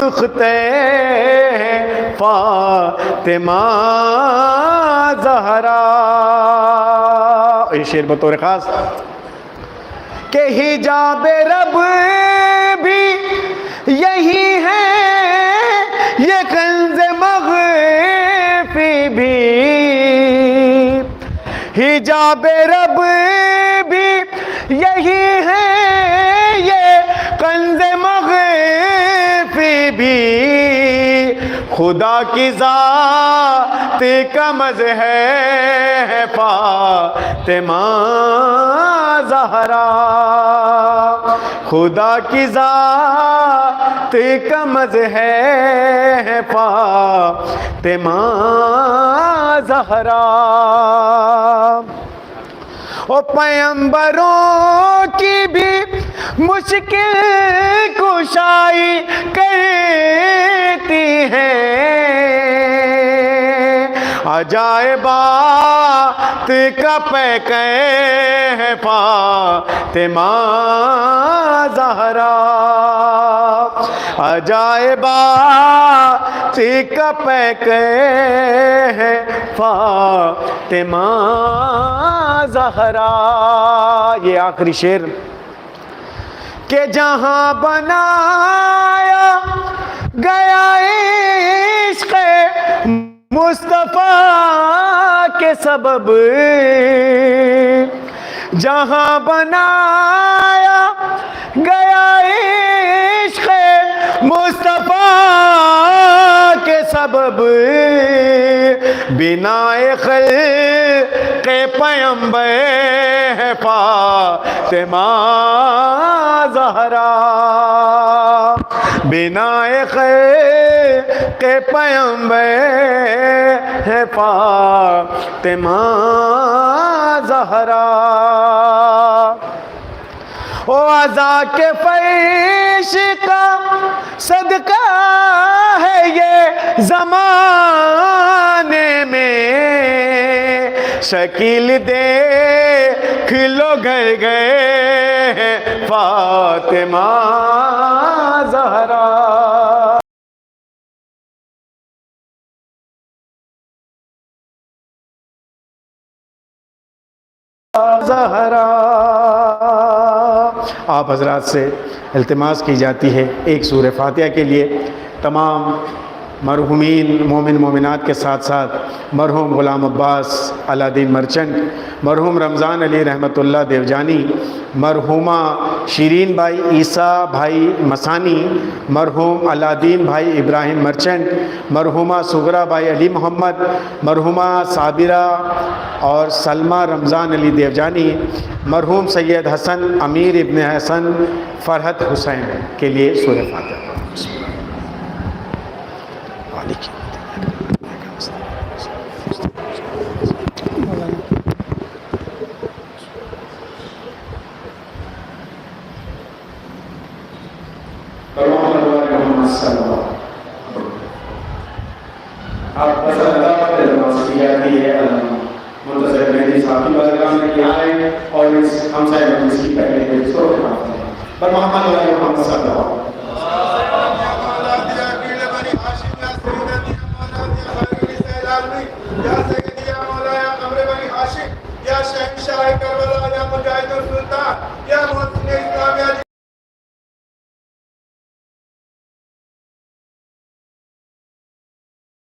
سختے فاطمہ زہرا. یہ شعر بطور خاص کہ حجاب رب بھی یہی ہے، یہ کنز مغفی بھی. حجاب رب بھی یہی ہے، یہ کنز مغفی بھی. خدا کی ذات کا مظہر ہے فاطمہ زہرا. خدا کی ذات کا مظہر ہے فاطمہ زہرا. اور پیغمبروں کی بھی مشکل کشائی کرتی ہے. عجائبات کا پیکر ہے فاطمہ زہرا. عجائبات کا پیکر ہے فاطمہ زہرا. یہ آخری شعر کہ جہاں بنایا گیا عشق مصطفیٰ کے سبب، جہاں بنایا گیا عشق مصطفیٰ کے سبب، بنا خلق پیغمبر ہے فاطمہ زہرا. بنا خلق پیغمبر ہے فاطمہ زہرا. او عزا کے فرش کا صدقہ ہے یہ زمانے میں، شکیل دیکھ لو گھر گئے ہیں فاطمہ زہرا. زہرا. آپ حضرات سے التماس کی جاتی ہے ایک سورہ فاتحہ کے لیے تمام مرحومین مومن مومنات کے ساتھ ساتھ مرحوم غلام عباس علادین مرچنٹ، مرحوم رمضان علی رحمۃ اللہ دیوجانی، مرحومہ شیرین بھائی عیسیٰ بھائی مسانی، مرحوم علادین بھائی ابراہیم مرچنٹ، مرحومہ سغرا بھائی علی محمد، مرحومہ صابرہ اور سلمہ رمضان علی دیوجانی، مرحوم سید حسن امیر ابن حسن فرحت حسین کے لیے سورہ فاتحہ. آپ پسند اللہ پر نماز کی جاتی ہے. منتظر مہدی صاحب کی بارگاہ میں کہ آئیں اور اس ہمسائے مجلس کی پہلے مجلس کو اٹھاتے ہیں. پر محمد علیہ محمد صلی اللہ علیہ وسلم. یا سیدی یا مولا یا قمر بنی ہاشم یا شہنشاہ کربلا یا مجاہد السلطان یا محسن اسلام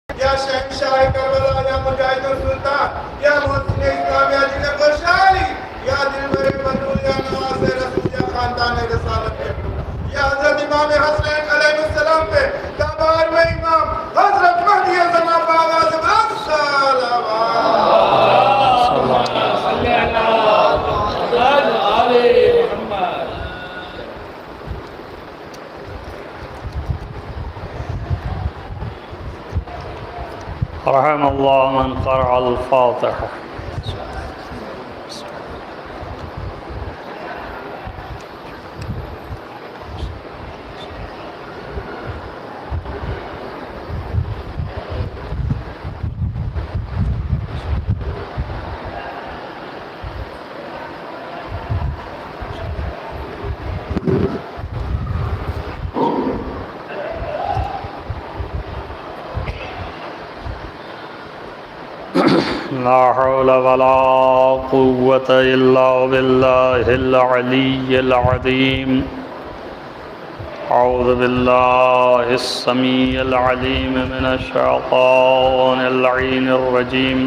یا شہنشاہ کربلا یا مجاہد السلطان یا محسن اسلام یا جن خوشحالی یا دل بر بطول یا نواز رسول یا خاندان رسالت یا حضرت امام حسنین علیہ السلام پہ دربار میں امام حضرت مہدی زمان باغاز برد رحم الله من قرأ الفاتحة. لا حول ولا قوة إلا بالله العلي العظيم. أعوذ بالله السميع العليم من الشيطان اللعين الرجيم.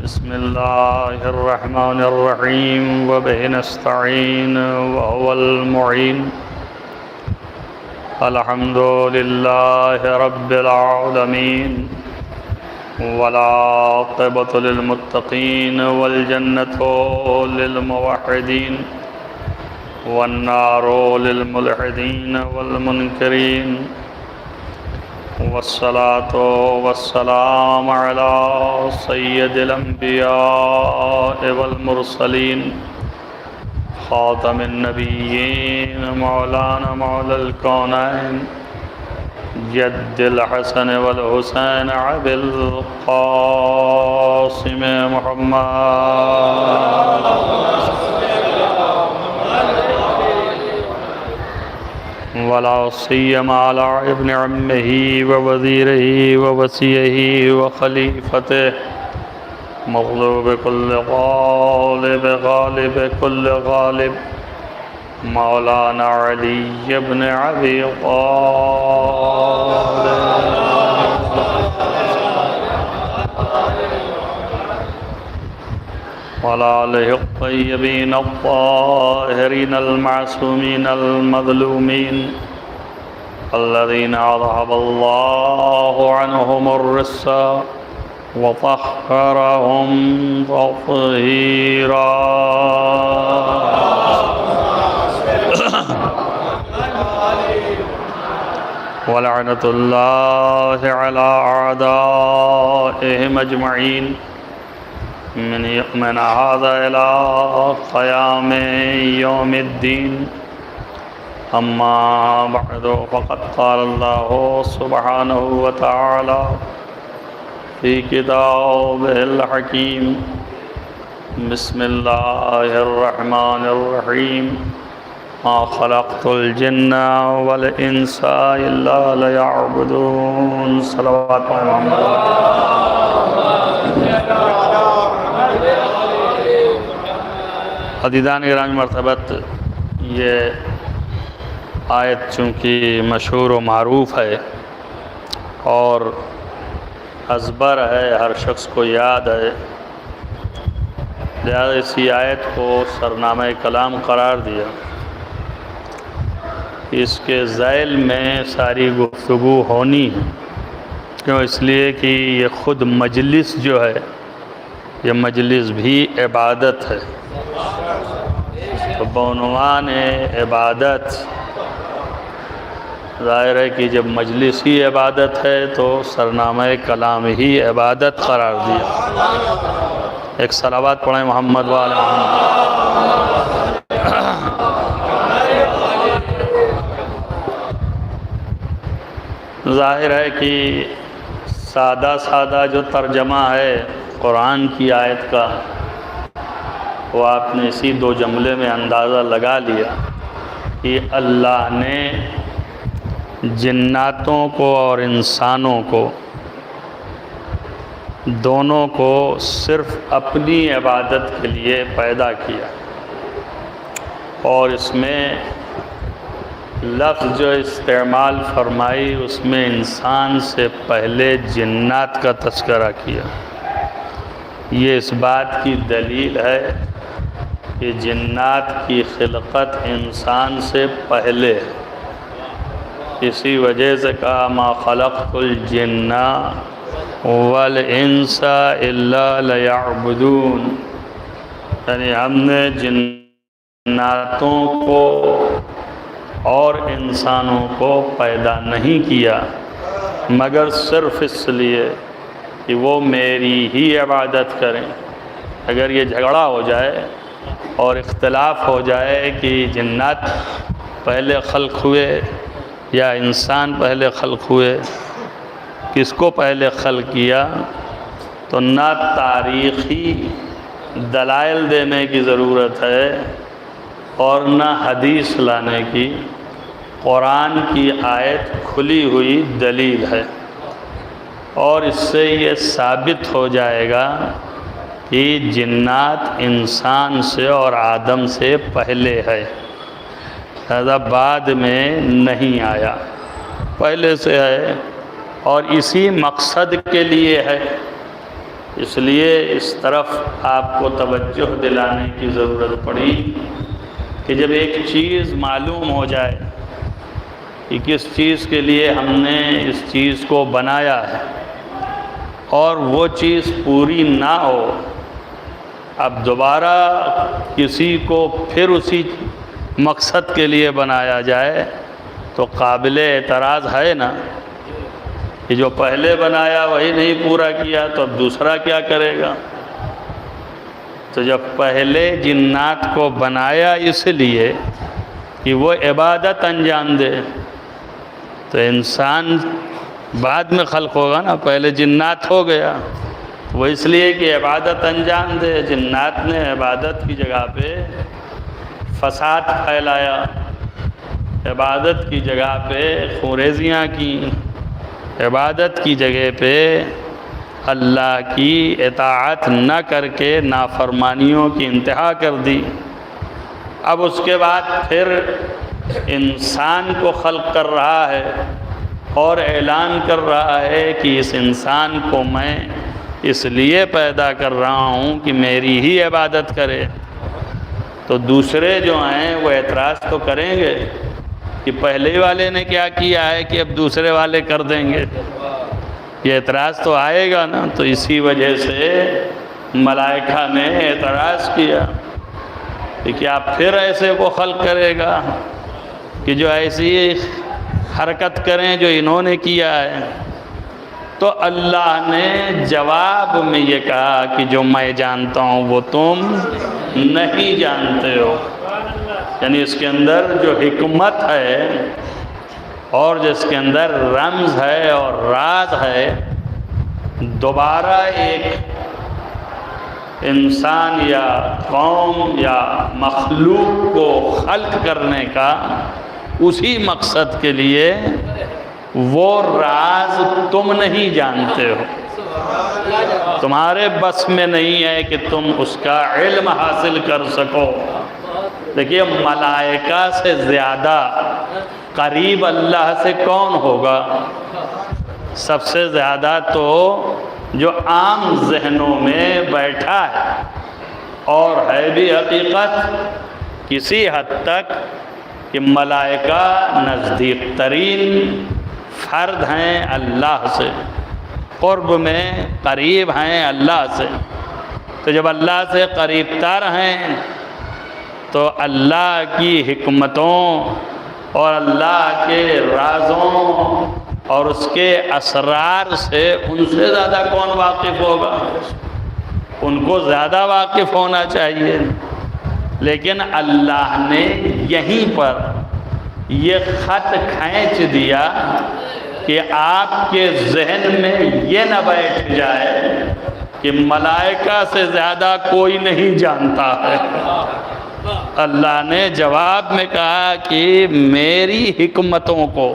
بسم الله الرحمن الرحيم وبه نستعين وهو المعين. الحمد لله رب العالمين والعاقبة للمتقين والجنة للموحدين والنار للملحدين والمنكرين والصلاة والسلام على سيد الأنبياء والمرسلين خاتم النبيين مولانا مولى الكونين جد الحسن والحسين أبي القاسم محمد ولا سيما على ابن عمه ووزيره ووصيه وخليفته مغلوب كل غالب غالب كل غالب مولانا علي بن أبي طالب وعلى آله الطيبين الطاهرين المعصومين المظلومين الذين أذهب الله عنهم الرجس وطهرهم تطهيرا. ولعنة الله على أعدائهم أجمعين من هذا إلى قيام يوم الدين. أما بعد فقد قال الله سبحانه وتعالى في كتابه الحكيم. بسم الله الرحمن الرحيم. ما خلقت الجن والإنس إلا ليعبدون. صلوات محمد. عزیزان گرامی مرتبت، یہ آیت چونکہ مشہور و معروف ہے اور ازبر ہے، ہر شخص کو یاد ہے، لہذا اسی آیت کو سرنامہ کلام قرار دیا. اس کے ذیل میں ساری گفتگو ہونی ہے. کیوں؟ اس لیے کہ یہ خود مجلس جو ہے، یہ مجلس بھی عبادت ہے. تو بعنوان عبادت ظاہر ہے کہ جب مجلس ہی عبادت ہے تو سرنامہ کلام ہی عبادت قرار دیا. ایک صلوات پڑھیں محمد وآل محمد. ظاہر ہے کہ سادہ سادہ جو ترجمہ ہے قرآن کی آیت کا، وہ آپ نے اسی دو جملے میں اندازہ لگا لیا کہ اللہ نے جناتوں کو اور انسانوں کو دونوں کو صرف اپنی عبادت کے لیے پیدا کیا. اور اس میں لفظ جو استعمال فرمائی اس میں انسان سے پہلے جنات کا تذکرہ کیا. یہ اس بات کی دلیل ہے کہ جنات کی خلقت انسان سے پہلے ہے. اسی وجہ سے کہا ما خلقت الجن والانس الا لیعبدون، یعنی ہم نے جناتوں کو اور انسانوں کو پیدا نہیں کیا مگر صرف اس لیے کہ وہ میری ہی عبادت کریں. اگر یہ جھگڑا ہو جائے اور اختلاف ہو جائے کہ جنات پہلے خلق ہوئے یا انسان پہلے خلق ہوئے، کس کو پہلے خلق کیا، تو نہ تاریخی دلائل دینے کی ضرورت ہے اور نہ حدیث لانے کی. قرآن کی آیت کھلی ہوئی دلیل ہے. اور اس سے یہ ثابت ہو جائے گا کہ جنات انسان سے اور آدم سے پہلے ہے، لہذا بعد میں نہیں آیا، پہلے سے ہے اور اسی مقصد کے لیے ہے۔ اس لیے اس طرف آپ کو توجہ دلانے کی ضرورت پڑی کہ جب ایک چیز معلوم ہو جائے کہ کس چیز کے لیے ہم نے اس چیز کو بنایا ہے اور وہ چیز پوری نہ ہو، اب دوبارہ کسی کو پھر اسی مقصد کے لیے بنایا جائے تو قابل اعتراض ہے نا، کہ جو پہلے بنایا وہی نہیں پورا کیا تو اب دوسرا کیا کرے گا؟ تو جب پہلے جنات کو بنایا اس لیے کہ وہ عبادت انجام دے، تو انسان بعد میں خلق ہوگا نا، پہلے جنات ہو گیا، وہ اس لیے کہ عبادت انجام دے۔ جنات نے عبادت کی جگہ پہ فساد پھیلایا، عبادت کی جگہ پہ خوریزیاں کی، عبادت کی جگہ پہ اللہ کی اطاعت نہ کر کے نافرمانیوں کی انتہا کر دی۔ اب اس کے بعد پھر انسان کو خلق کر رہا ہے اور اعلان کر رہا ہے کہ اس انسان کو میں اس لیے پیدا کر رہا ہوں کہ میری ہی عبادت کرے۔ تو دوسرے جو ہیں وہ اعتراض تو کریں گے کہ پہلے والے نے کیا کیا ہے کہ اب دوسرے والے کر دیں گے، یہ اعتراض تو آئے گا نا۔ تو اسی وجہ سے ملائکہ نے اعتراض کیا کہ کیا پھر ایسے کو خلق کرے گا کہ جو ایسی حرکت کریں جو انہوں نے کیا ہے؟ تو اللہ نے جواب میں یہ کہا کہ جو میں جانتا ہوں وہ تم نہیں جانتے ہو، یعنی اس کے اندر جو حکمت ہے اور جس کے اندر رمز ہے اور راز ہے، دوبارہ ایک انسان یا قوم یا مخلوق کو خلق کرنے کا اسی مقصد کے لیے، وہ راز تم نہیں جانتے ہو، تمہارے بس میں نہیں ہے کہ تم اس کا علم حاصل کر سکو۔ دیکھیے ملائکہ سے زیادہ قریب اللہ سے کون ہوگا؟ سب سے زیادہ تو جو عام ذہنوں میں بیٹھا ہے اور ہے بھی حقیقت کسی حد تک کہ ملائکہ نزدیک ترین فرد ہیں اللہ سے، قرب میں قریب ہیں اللہ سے۔ تو جب اللہ سے قریب تر ہیں تو اللہ کی حکمتوں اور اللہ کے رازوں اور اس کے اسرار سے ان سے زیادہ کون واقف ہوگا؟ ان کو زیادہ واقف ہونا چاہیے۔ لیکن اللہ نے یہیں پر یہ خط کھینچ دیا کہ آپ کے ذہن میں یہ نہ بیٹھ جائے کہ ملائکہ سے زیادہ کوئی نہیں جانتا ہے۔ اللہ نے جواب میں کہا کہ میری حکمتوں کو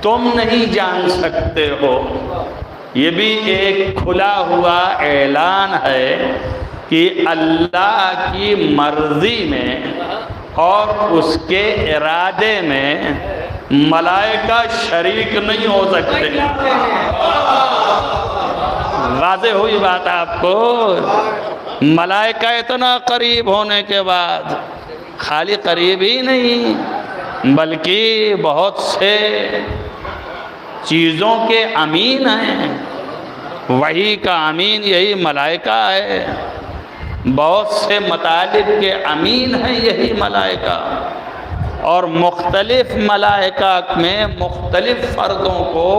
تم نہیں جان سکتے ہو۔ یہ بھی ایک کھلا ہوا اعلان ہے کہ اللہ کی مرضی میں اور اس کے ارادے میں ملائکہ شریک نہیں ہو سکتے۔ واضح ہوئی بات آپ کو؟ ملائکہ اتنا قریب ہونے کے بعد خالی قریب ہی نہیں بلکہ بہت سے چیزوں کے امین ہیں۔ وحی کا امین یہی ملائکہ ہے، بہت سے مطالب کے امین ہیں یہی ملائکہ، اور مختلف ملائکہ میں مختلف فردوں کو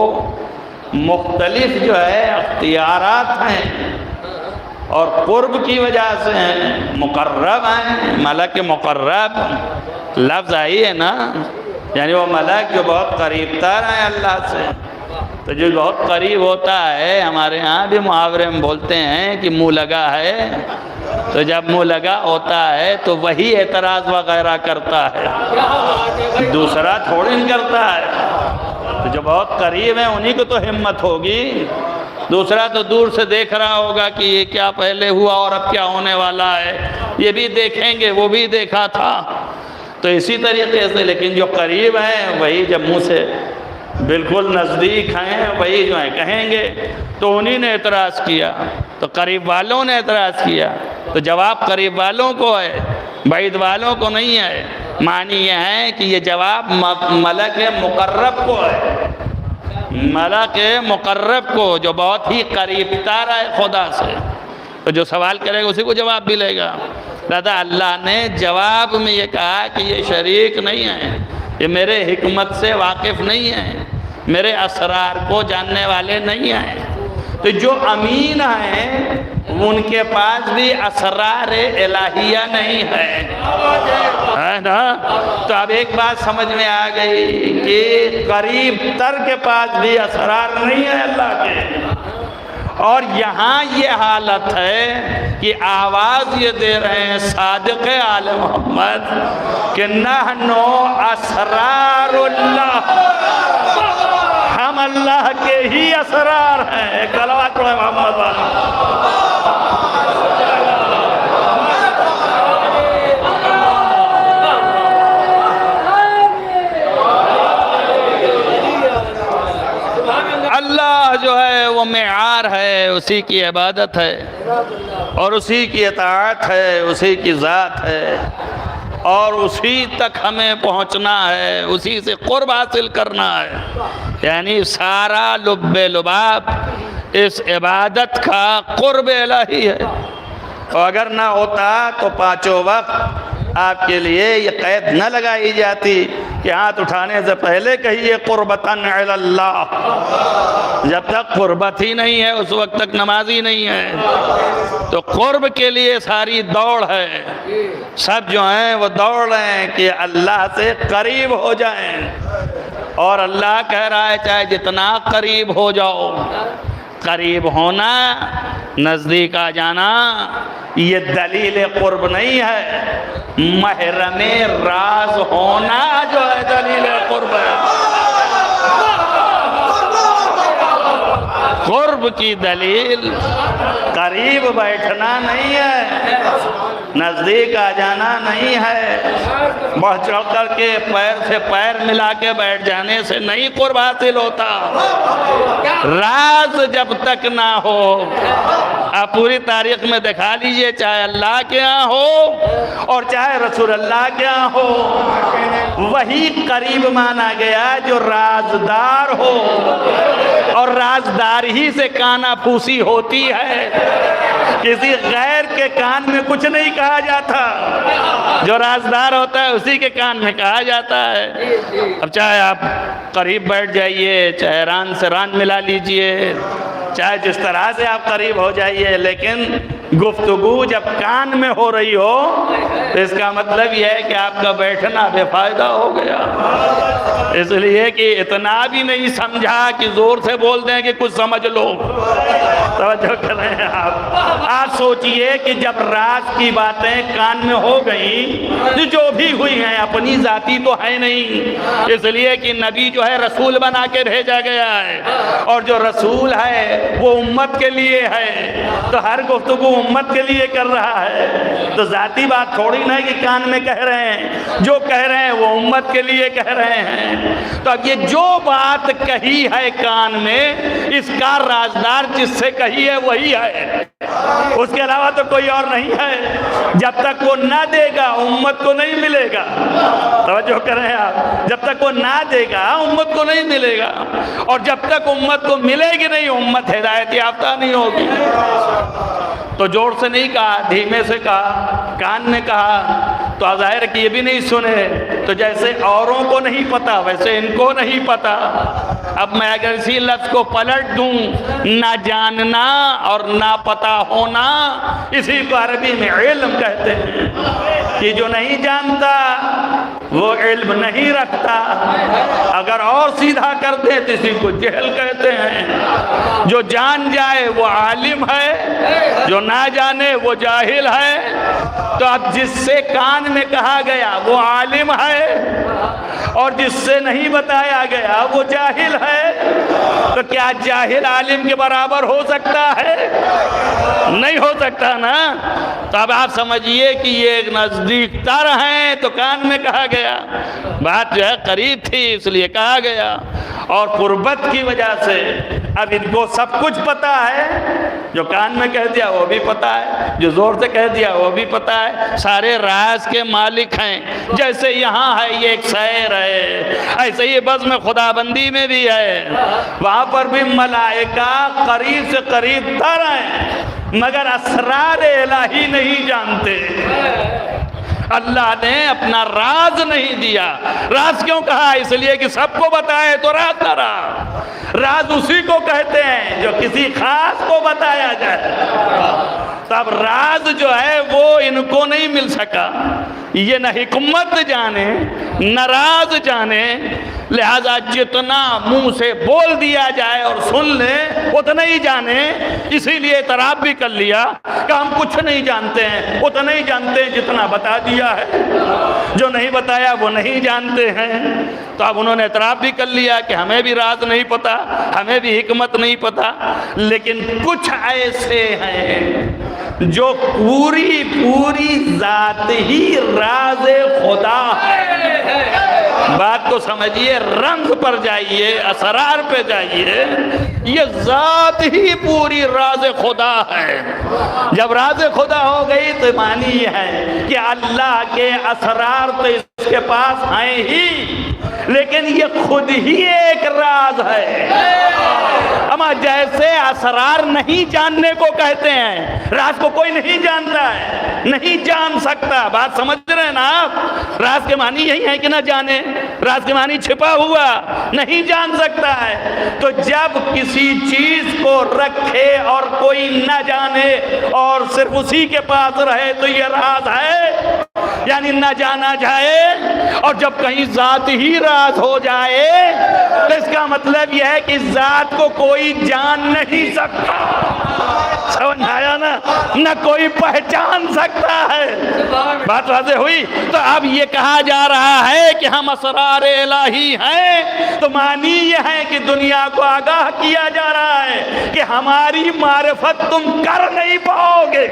مختلف جو ہے اختیارات ہیں اور قرب کی وجہ سے ہیں، مقرب ہیں۔ ملک مقرب لفظ آئی ہے نا، یعنی وہ ملک جو بہت قریب تر ہیں اللہ سے۔ تو جو بہت قریب ہوتا ہے، ہمارے ہاں بھی محاورے میں بولتے ہیں کہ منہ لگا ہے، تو جب منہ لگا ہوتا ہے تو وہی اعتراض وغیرہ کرتا ہے، دوسرا تھوڑی کرتا ہے۔ تو جو بہت قریب ہیں انہی کو تو ہمت ہوگی، دوسرا تو دور سے دیکھ رہا ہوگا کہ یہ کیا پہلے ہوا اور اب کیا ہونے والا ہے، یہ بھی دیکھیں گے، وہ بھی دیکھا تھا۔ تو اسی طریقے سے لیکن جو قریب ہیں وہی جب منہ سے بالکل نزدیک ہیں وہی جو ہیں کہیں گے، تو انہی نے اعتراض کیا، تو قریب والوں نے اعتراض کیا، تو جواب قریب والوں کو ہے، بعید والوں کو نہیں ہے۔ معنی یہ ہے کہ یہ جواب ملک مقرب کو ہے، ملک مقرب کو جو بہت ہی قریب تر ہے خدا سے، تو جو سوال کرے گا اسی کو جواب ملے گا۔ لہذا اللہ نے جواب میں یہ کہا کہ یہ شریک نہیں ہے، یہ میرے حکمت سے واقف نہیں ہیں، میرے اسرار کو جاننے والے نہیں ہیں۔ تو جو امین ہیں ان کے پاس بھی اسرار الہیہ نہیں ہے نا۔ تو اب ایک بات سمجھ میں آ گئی کہ قریب تر کے پاس بھی اسرار نہیں ہے اللہ کے، اور یہاں یہ حالت ہے کہ آواز یہ دے رہے ہیں صادق آل محمد کہ نحنو اسرار اللہ، ہم اللہ کے ہی اسرار ہیں۔ کلمات پڑھیں محمد والا۔ اللہ جو ہے وہ معیار ہے، اسی کی عبادت ہے اور اسی کی اطاعت ہے، اسی کی ذات ہے، اور اسی تک ہمیں پہنچنا ہے، اسی سے قرب حاصل کرنا ہے۔ یعنی سارا لب لباب اس عبادت کا قرب الہی ہے، اور اگر نہ ہوتا تو پانچوں وقت آپ کے لیے یہ قید نہ لگائی جاتی کہ ہاتھ اٹھانے سے پہلے کہیے قربتاً علی اللہ۔ جب تک قربت ہی نہیں ہے اس وقت تک نماز ہی نہیں ہے۔ تو قرب کے لیے ساری دوڑ ہے، سب جو ہیں وہ دوڑ رہے ہیں کہ اللہ سے قریب ہو جائیں، اور اللہ کہہ رہا ہے چاہے جتنا قریب ہو جاؤ، قریب ہونا، نزدیک آ جانا یہ دلیل قرب نہیں ہے، محرم راز ہونا جو ہے دلیل قرب ہے۔ قرب کی دلیل قریب بیٹھنا نہیں ہے، نزدیک آ جانا نہیں ہے، بڑھ چڑھ کر کے پیر سے پیر ملا کے بیٹھ جانے سے نہیں قرب حاصل ہوتا۔ راز جب تک نہ ہو، آپ پوری تاریخ میں دکھا لیجئے، چاہے اللہ کے ہاں ہو اور چاہے رسول اللہ کے ہاں ہو، وہی قریب مانا گیا جو رازدار ہو، اور رازدار ہی سے کانا پھوسی ہوتی ہے، کسی غیر کے کان میں کچھ نہیں کہا جاتا، جو رازدار ہوتا ہے اسی کے کان میں کہا جاتا ہے۔ اب چاہے آپ قریب بیٹھ جائیے، چاہے ران سے ران ملا لیجئے، چاہے جس طرح سے آپ قریب ہو جائیے، لیکن گفتگو جب کان میں ہو رہی ہو تو اس کا مطلب یہ ہے کہ آپ کا بیٹھنا بے فائدہ ہو گیا، اس لیے کہ اتنا بھی نہیں سمجھا کہ زور سے بول دیں کہ کچھ سمجھ لو۔ توجہ کریں آپ سوچئے کہ جب راز کی باتیں کان میں ہو گئیں، جو بھی ہوئی ہیں اپنی ذاتی تو ہے نہیں، اس لیے کہ نبی جو ہے رسول بنا کے بھیجا گیا ہے، اور جو رسول ہے وہ امت کے لیے ہے، تو ہر گفتگو امت کے لیے کر رہا ہے، تو ذاتی بات تھوڑی نہ کہ کان میں کہہ رہے ہیں، جو کہہ رہے ہیں وہ امت کے لیے کہہ رہے ہیں۔ تو اب یہ جو بات کہی ہے کان میں، اس کا رازدار جس سے کہی ہے وہی ہے، اس کے علاوہ تو کوئی اور نہیں ہے۔ جب تک وہ نہ دے گا امت کو نہیں ملے گا۔ توجہ کریں آپ، جب تک وہ نہ دے گا امت کو نہیں ملے گا، اور جب تک امت کو ملے گی نہیں امت ہدایت یافتہ نہیں ہوگی۔ تو زور سے نہیں کہا، دھیمے سے کہا، کان نے کہا، تو ظاہر کہ یہ بھی نہیں سنے، تو جیسے اوروں کو نہیں پتا ویسے ان کو نہیں پتا۔ اب میں اگر اسی لفظ کو پلٹ دوں، نہ جاننا اور نہ پتا ہونا، اسی کو عربی میں علم کہتے ہیں، کہ جو نہیں جانتا وہ علم نہیں رکھتا، اگر اور سیدھا کر دے تو اسی کو جہل کہتے ہیں۔ جو جان جائے وہ عالم ہے، جو نہ جانے وہ جاہل ہے۔ تو اب جس سے کان میں کہا گیا وہ عالم ہے، اور جس سے نہیں بتایا گیا وہ جاہل ہے، تو کیا جاہل عالم کے برابر ہو سکتا ہے؟ نہیں ہو سکتا نا۔ تو اب آپ سمجھیے کہ یہ ایک نزدیک تر ہیں تو کان میں کہا گیا، بات جو ہے قریب تھی اس لیے کہا گیا، اور قربت کی وجہ سے اب ان کو سب کچھ پتا ہے، جو کان میں کہہ دیا وہ بھی پتا ہے، جو زور سے کہہ دیا وہ بھی پتا ہے، سارے راز کے مالک ہیں۔ جیسے یہاں ہے یہ ایک سیر ہے، ایسے ہی بزم خدا بندی میں بھی ہے، وہاں پر بھی ملائکہ قریب سے قریب تر ہیں، مگر اسرار الہی نہیں جانتے۔ اللہ نے اپنا راز نہیں دیا۔ راز کیوں کہا؟ اس لیے کہ سب کو بتائے تو راز نہ رہا۔ راز اسی کو کہتے ہیں جو کسی خاص کو بتایا جائے۔ تب راز جو ہے وہ ان کو نہیں مل سکا، یہ نہ حکمت جانے نہ راز جانے، لہذا جتنا منہ سے بول دیا جائے اور سن لیں اتنا ہی جانے۔ اسی لیے اعتراف بھی کر لیا کہ ہم کچھ نہیں جانتے ہیں، اتنا ہی جانتے ہیں جتنا بتا دیا ہے، جو نہیں بتایا وہ نہیں جانتے ہیں۔ تو اب انہوں نے اعتراف بھی کر لیا کہ ہمیں بھی راز نہیں پتا، ہمیں بھی حکمت نہیں پتا، لیکن کچھ ایسے ہیں جو پوری ذات ہی راز خدا ہے۔ بات کو سمجھیے، رنگ پر جائیے، اسرار پہ جائیے، یہ ذات ہی پوری راز خدا ہے۔ جب راز خدا ہو گئی تو معنی یہ ہے کہ اللہ کے اسرار تو اس کے پاس ہیں ہی، لیکن یہ خود ہی ایک راز ہے۔ اما جیسے اسرار نہیں جاننے کو کہتے ہیں، راز کو کوئی نہیں جانتا ہے، نہیں جان سکتا۔ بات سمجھ رہے ہیں نا آپ؟ راز کے معنی یہی ہے کہ نہ جانے، راز کے معنی چھپا ہوا، نہیں جان سکتا ہے۔ تو جب کسی چیز کو رکھے اور کوئی نہ جانے اور صرف اسی کے پاس رہے تو یہ راز ہے، یعنی نہ جانا جائے۔ اور جب کہیں ذات ہی راز ہو جائے تو اس کا مطلب یہ ہے کہ ذات کو کوئی جان نہیں سکتا۔ سمجھ آیا نا؟ نہ کوئی پہچان سکتا ہے۔ بات واضح ہوئی؟ تو اب یہ کہا جا رہا ہے کہ ہم اسرار الہی ہیں، تو معنی یہ ہے کہ دنیا کو آگاہ کیا جا رہا ہے کہ ہماری معرفت تم کر نہیں پاؤ گے۔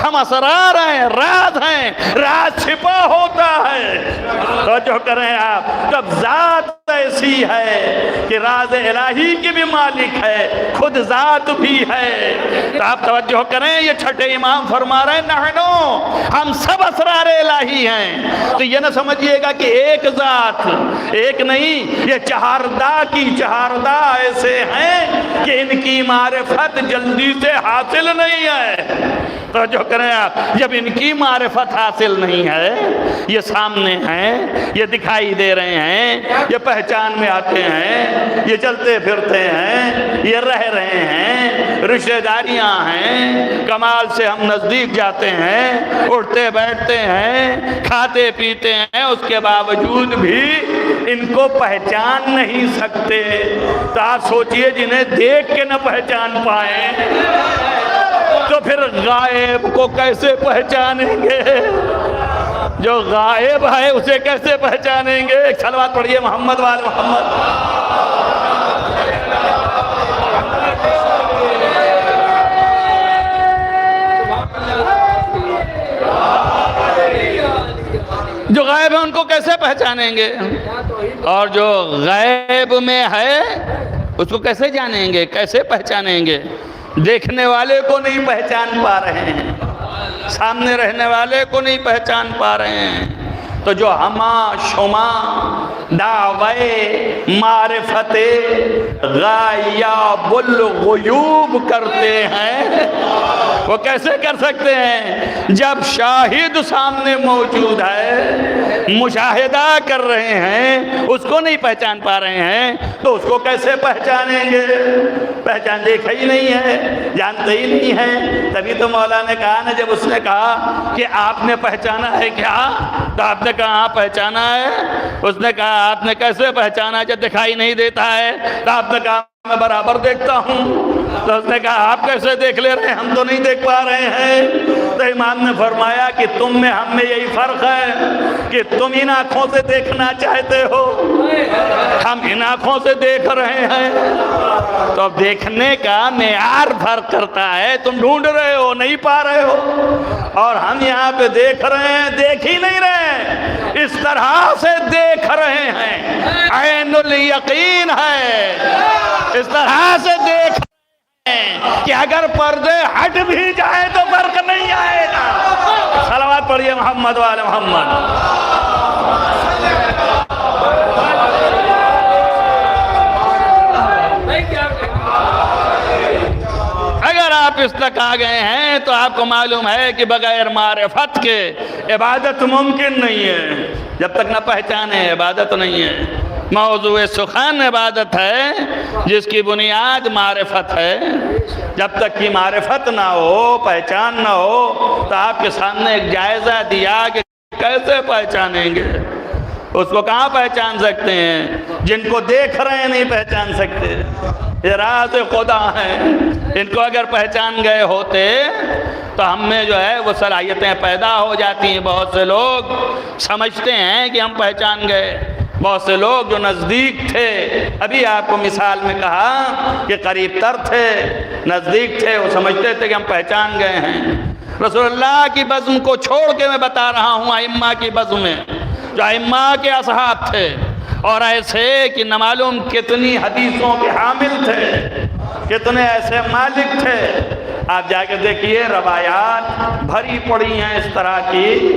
ہم اسرار ہیں، راز ہیں، راز چھپا ہوتا ہے۔ توجہ کریں آپ، جب ذات ایسی ہے کہ راز الہی کی بھی مالک ہے، خود ذات بھی ہے، تو آپ توجہ کریں، یہ چھٹے امام فرما رہے ہیں نحنو، ہم سب اسرار الہی ہیں۔ تو یہ نہ سمجھیے گا کہ ایک ذات، ایک نہیں، یہ چہاردہ کی چہاردہ ایسے ہیں کہ ان کی معرفت جلدی سے حاصل نہیں ہے۔ توجہ کریں آپ، جب ان کی معرفت حاصل نہیں ہے، یہ سامنے ہیں، یہ دکھائی دے رہے ہیں، یہ پہچان میں آتے ہیں، یہ چلتے پھرتے ہیں، یہ رہ رہے ہیں، رشتہ داریاں ہیں، کمال سے ہم نزدیک جاتے ہیں، اٹھتے بیٹھتے ہیں، کھاتے پیتے ہیں، اس کے باوجود بھی ان کو پہچان نہیں سکتے۔ تو آپ سوچئے جنہیں دیکھ کے نہ پہچان پائیں تو پھر غائب کو کیسے پہچانیں گے؟ جو غائب ہے اسے کیسے پہچانیں گے؟ ایک صلوات پڑھیے محمد وآل محمد۔ جو غائب ہے ان کو کیسے پہچانیں گے؟ اور جو غیب میں ہے اس کو کیسے جانیں گے، کیسے پہچانیں گے؟ دیکھنے والے کو نہیں پہچان پا رہے ہیں، سامنے رہنے والے کو نہیں پہچان پا رہے ہیں۔ تو جو ہما شما دعوے معرفت غائب الغیوب کرتے ہیں، وہ کیسے کر سکتے ہیں؟ جب شاہد سامنے موجود ہے، مشاہدہ کر رہے ہیں، اس کو نہیں پہچان پا رہے ہیں تو اس کو کیسے پہچانیں گے؟ پہچان دیکھا ہی نہیں ہے، جانتے ہی نہیں ہے۔ تبھی تو مولا نے کہا نا، جب اس نے کہا کہ آپ نے پہچانا ہے کیا، تو آپ نے کہا ہاں پہچانا ہے۔ اس نے کہا آپ نے کیسے پہچانا جب دکھائی نہیں دیتا ہے؟ تو آپ نے کہا میں برابر دیکھتا ہوں۔ تو اس نے کہا آپ کیسے دیکھ لے رہے ہیں، ہم تو نہیں دیکھ پا رہے ہیں۔ تو امام نے فرمایا کہ تم میں ہم میں یہی فرق ہے کہ تم ان آنکھوں سے دیکھنا چاہتے ہو، ہم ان آنکھوں سے دیکھ رہے ہیں۔ تو اب دیکھنے کا معیار فرق کرتا ہے، تم ڈھونڈ رہے ہو نہیں پا رہے ہو، اور ہم یہاں پہ دیکھ رہے ہیں، دیکھ ہی نہیں رہے، اس طرح سے دیکھ رہے ہیں، عین الیقین ہے، اس طرح سے دیکھ رہے ہیں کہ اگر پردے ہٹ بھی جائے تو فرق نہیں آئے گا۔ صلوات پڑھیے محمد وعلی محمد۔ اگر آپ اس تک آ گئے ہیں تو آپ کو معلوم ہے کہ بغیر معرفت کے عبادت ممکن نہیں ہے۔ جب تک نہ پہچانے عبادت نہیں ہے۔ موضوع سخن عبادت ہے جس کی بنیاد معرفت ہے۔ جب تک کہ معرفت نہ ہو، پہچان نہ ہو، تو آپ کے سامنے ایک جائزہ دیا کہ کیسے پہچانیں گے؟ اس کو کہاں پہچان سکتے ہیں؟ جن کو دیکھ رہے ہیں نہیں پہچان سکتے، یہ راز خدا ہے۔ ان کو اگر پہچان گئے ہوتے تو ہم میں جو ہے وہ صلاحیتیں پیدا ہو جاتی ہیں۔ بہت سے لوگ سمجھتے ہیں کہ ہم پہچان گئے، بہت سے لوگ جو نزدیک تھے، ابھی آپ کو مثال میں کہا کہ قریب تر تھے، نزدیک تھے، وہ سمجھتے تھے کہ ہم پہچان گئے ہیں۔ رسول اللہ کی بزم کو چھوڑ کے میں بتا رہا ہوں ائمہ کی بزم میں، جو ائمہ کے اصحاب تھے اور ایسے کہ نہ معلوم کتنی حدیثوں کے حامل تھے، کتنے ایسے مالک تھے۔ آپ جا کے دیکھیے روایات بھری پڑی ہیں اس طرح کی،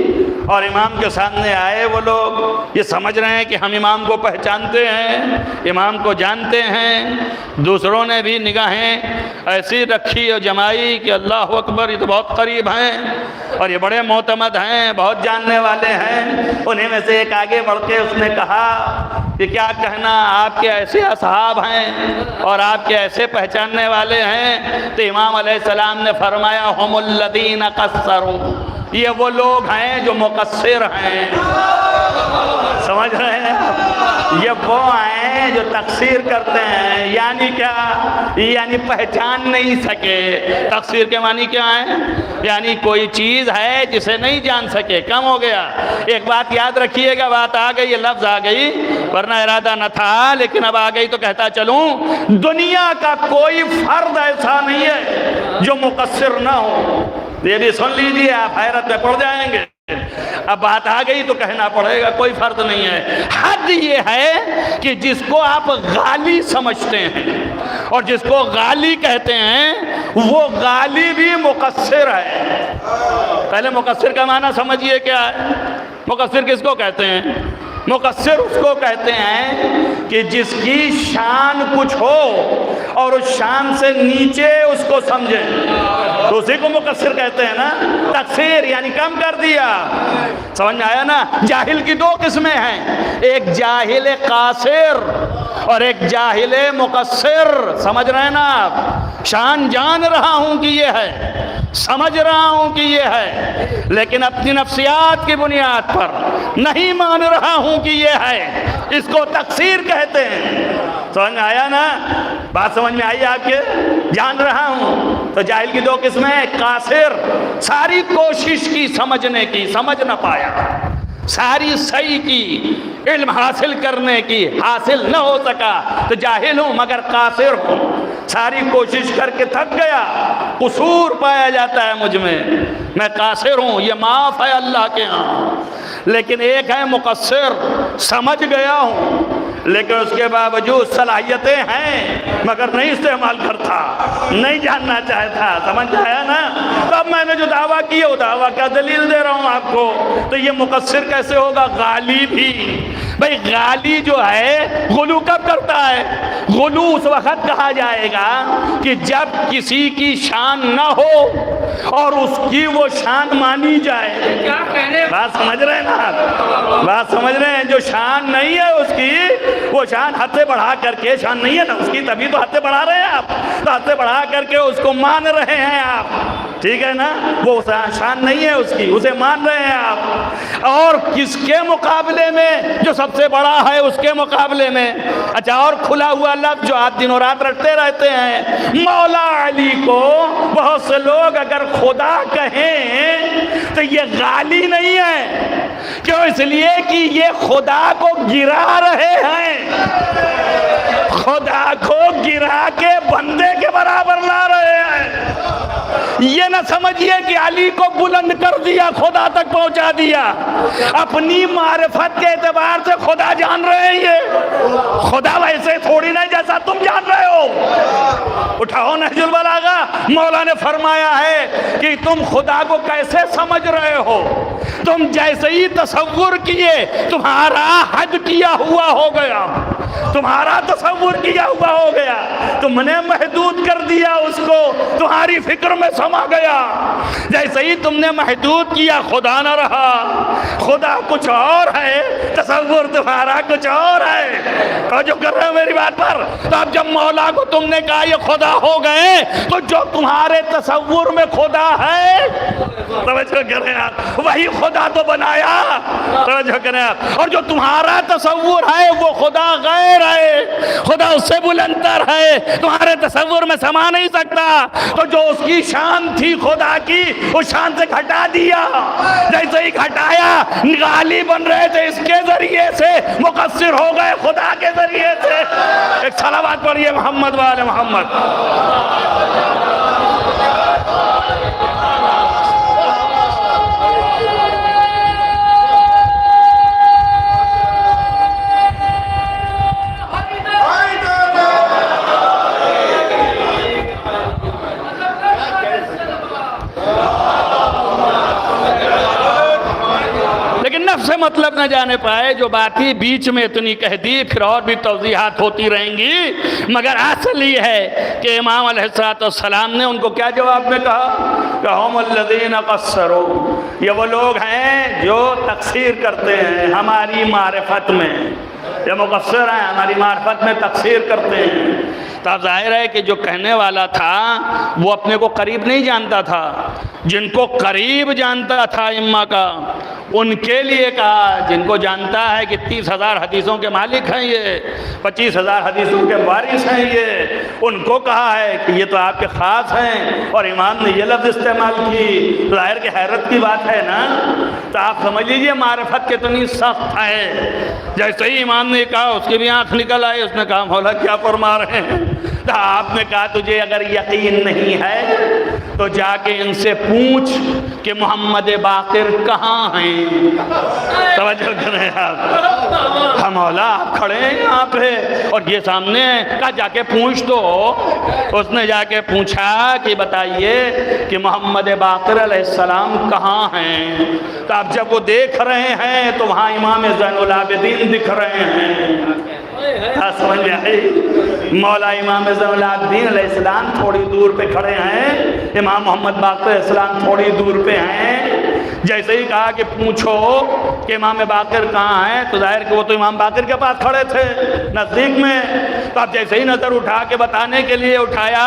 اور امام کے سامنے آئے وہ لوگ یہ سمجھ رہے ہیں کہ ہم امام کو پہچانتے ہیں، امام کو جانتے ہیں۔ دوسروں نے بھی نگاہیں ایسی رکھی اور جمائی کہ اللہ اکبر، یہ تو بہت قریب ہیں اور یہ بڑے معتمد ہیں، بہت جاننے والے ہیں۔ انہیں میں سے ایک آگے بڑھ کے اس نے کہا کہ کیا کہنا، آپ کے ایسے اصحاب ہیں اور آپ کے ایسے پہچاننے والے ہیں؟ تو امام علیہ السلام نے فرمایا ہم الذین قصروا، یہ وہ لوگ ہیں جو مقصر ہیں۔ سمجھ رہے ہیں؟ یہ وہ ہیں جو تقصیر کرتے ہیں۔ یعنی کیا؟ یعنی پہچان نہیں سکے۔ تقصیر کے معنی کیا ہے؟ یعنی کوئی چیز ہے جسے نہیں جان سکے، کم ہو گیا۔ ایک بات یاد رکھیے گا، بات آ گئی، یہ لفظ آ گئی، ورنہ ارادہ نہ تھا لیکن اب آ گئی تو کہتا چلوں، دنیا کا کوئی فرد ایسا نہیں ہے جو مقصر نہ ہو۔ یہ بھی سن لیجئے، آپ حیرت میں پڑ جائیں گے۔ اب بات آ گئی تو کہنا پڑے گا، کوئی فرد نہیں ہے۔ حد یہ ہے کہ جس کو آپ غالی سمجھتے ہیں اور جس کو غالی کہتے ہیں، وہ غالی بھی مقصر ہے۔ پہلے مقصر کا معنی سمجھیے کیا ہے۔ مقصر کس کو کہتے ہیں؟ مقصر اس کو کہتے ہیں کہ جس کی شان کچھ ہو اور اس شان سے نیچے اس کو سمجھے، تو اسی کو مقصر کہتے ہیں نا۔ تقصیر یعنی کم کر دیا۔ سمجھ میں آیا نا؟ جاہل کی دو قسمیں ہیں، ایک جاہل قاصر اور ایک جاہل مقصر۔ سمجھ رہے ہیں نا آپ؟ شان جان رہا ہوں کہ یہ ہے، سمجھ رہا ہوں کہ یہ ہے، لیکن اپنی نفسیات کی بنیاد پر نہیں مان رہا ہوں کہ یہ ہے، اس کو تقصیر کہتے ہیں۔ سمجھ میں آیا نا؟ بات سمجھ میں آئی آپ کے؟ جان رہا ہوں تو جاہل کی دو قسمیں، قاصر ساری کوشش کی سمجھنے کی، سمجھ نہ پایا، ساری صحیح کی علم حاصل کرنے کی، حاصل نہ ہو سکا تو جاہل ہوں مگر قاصر ہوں۔ ساری کوشش کر کے تھک گیا، قصور پایا جاتا ہے مجھ میں قاصر ہوں، یہ معاف ہے اللہ کے ہاں۔ لیکن ایک ہے مقصر، سمجھ گیا ہوں لیکن اس کے باوجود صلاحیتیں ہیں مگر نہیں استعمال کرتا، نہیں جاننا چاہتا۔ سمجھ آیا نا؟ تو اب میں نے جو دعویٰ کیا وہ دعویٰ کا دلیل دے رہا ہوں آپ کو۔ تو یہ مقصر کیسے ہوگا؟ غالی بھی۔ بھئی غالی جو ہے غلو کب کرتا ہے؟ غلو اس وقت کہا جائے گا کہ جب کسی کی شان نہ ہو اور اس کی وہ شان مانی جائے۔ بات سمجھ رہے ہیں نا؟ بات سمجھ رہے ہیں؟ جو شان نہیں ہے اس کی، وہ شان حد سے بڑھا کر کے، شان نہیں ہے نا اس کی تبھی تو حد سے بڑھا رہے ہیں آپ، تو حد سے بڑھا کر کے اس کو مان رہے ہیں آپ، ٹھیک ہے نا؟ وہ شان نہیں ہے اس کی، اسے مان رہے ہیں آپ۔ اور کس کے مقابلے میں؟ جو سب سے بڑا ہے اس کے مقابلے میں۔ اچھا، اور کھلا ہوا لفظ جو آپ دن و رات رٹتے رہتے ہیں، مولا علی کو بہت سے لوگ اگر خدا کہیں تو یہ غالی نہیں ہے، کیوں؟ اس لیے کہ یہ خدا کو گرا رہے ہیں، خدا کو گرا کے بندے کے برابر لا رہے ہیں۔ یہ نہ سمجھیے کہ علی کو بلند کر دیا، خدا تک پہنچا دیا۔ اپنی معرفت کے اعتبار سے خدا جان رہے ہیں، یہ خدا ویسے تھوڑی نہیں جیسا تم جان رہے ہو۔ اٹھاؤ نہج البلاغہ، مولا نے فرمایا ہے کہ تم خدا کو کیسے سمجھ رہے ہو؟ تم جیسے ہی تصور کیے تمہارا حد کیا ہوا ہو گیا، تمہارا تصور کیا ہوا ہو گیا، تم نے محدود کر دیا اس کو، تمہاری فکر میں سما گیا۔ جیسے ہی تم نے محدود کیا خدا نہ رہا، خدا کچھ اور ہے، تصور تمہارا کچھ اور ہے۔ اور جو کر رہے ہو میری بات پر، تو اب جب مولا کو تم نے کہا یہ خدا ہو گئے، تو جو تمہارے تصور میں خدا ہے، توجہ کریں آپ، وہی خدا تو بنایا، توجہ کریں آپ۔ اور جو تمہارا تصور ہے وہ خدا غیر ہے، خدا اس سے بلندر ہے، تمہارے تصور میں سما نہیں سکتا۔ تو جو اس کی شان تھی خدا کی، اس شان سے گھٹا دیا، جیسے ہی گھٹایا غالی بن رہے تھے اس کے ذریعے سے، مقصر ہو گئے خدا کے ذریعے سے۔ ایک صلوات پڑھیے محمد وآل محمد۔ سے مطلب نہ جانے پائے، جو باتیں بیچ میں اتنی کہہ دی، پھر اور بھی توضیحات ہوتی رہیں گی، مگر اصل یہ ہے کہ امام علیہ السلام نے ان کو کیا جواب میں کہا کہ ہم الذین قصروا، یہ وہ لوگ ہیں جو تقصیر کرتے ہیں ہماری معرفت میں، یہ مقصر ہیں ہماری معرفت میں تقصیر کرتے ہیں۔ تو اب ظاہر ہے کہ جو کہنے والا تھا وہ اپنے کو قریب نہیں جانتا تھا، جن کو قریب جانتا تھا امہ کا ان کے لیے کہا، جن کو جانتا ہے کہ 30,000 حدیثوں کے مالک ہیں یہ، 25,000 حدیثوں کے وارث ہیں یہ، ان کو کہا ہے کہ یہ تو آپ کے خاص ہیں، اور امام نے یہ لفظ استعمال کی، ظاہر کہ حیرت کی بات ہے نا۔ تو آپ سمجھ لیجئے معرفت کتنی سخت ہے۔ جیسے ہی امام نے کہا اس کی بھی آنکھ نکل آئی، اس نے کہا مولا کیا فرما رہے ہیں؟ تو آپ نے کہا تجھے اگر یقین نہیں ہے تو جا کے ان سے پوچھ کہ محمد باقر کہاں ہیں۔ توجہ کریں آپ، ہم مولا آپ کھڑے ہیں یہاں پہ اور یہ سامنے ہیں، کہا جا کے پوچھ دو۔ اس نے جا کے پوچھا کہ بتائیے کہ محمد باقر علیہ السلام کہاں ہیں۔ تو اب جب وہ دیکھ رہے ہیں تو وہاں امام زین العابدین دکھ رہے ہیں۔ سمجھ میں آئی؟ مولا امام زین العابدین علیہ السلام تھوڑی دور پہ کھڑے ہیں، امام محمد باقر علیہ السلام تھوڑی دور پہ ہیں۔ جیسے ہی کہا کہ پوچھو کہ امام باقر کہاں ہیں، تو ظاہر کہ وہ تو امام باقر کے پاس کھڑے تھے نزدیک میں۔ تو اب جیسے ہی نظر اٹھا کے بتانے کے لیے اٹھایا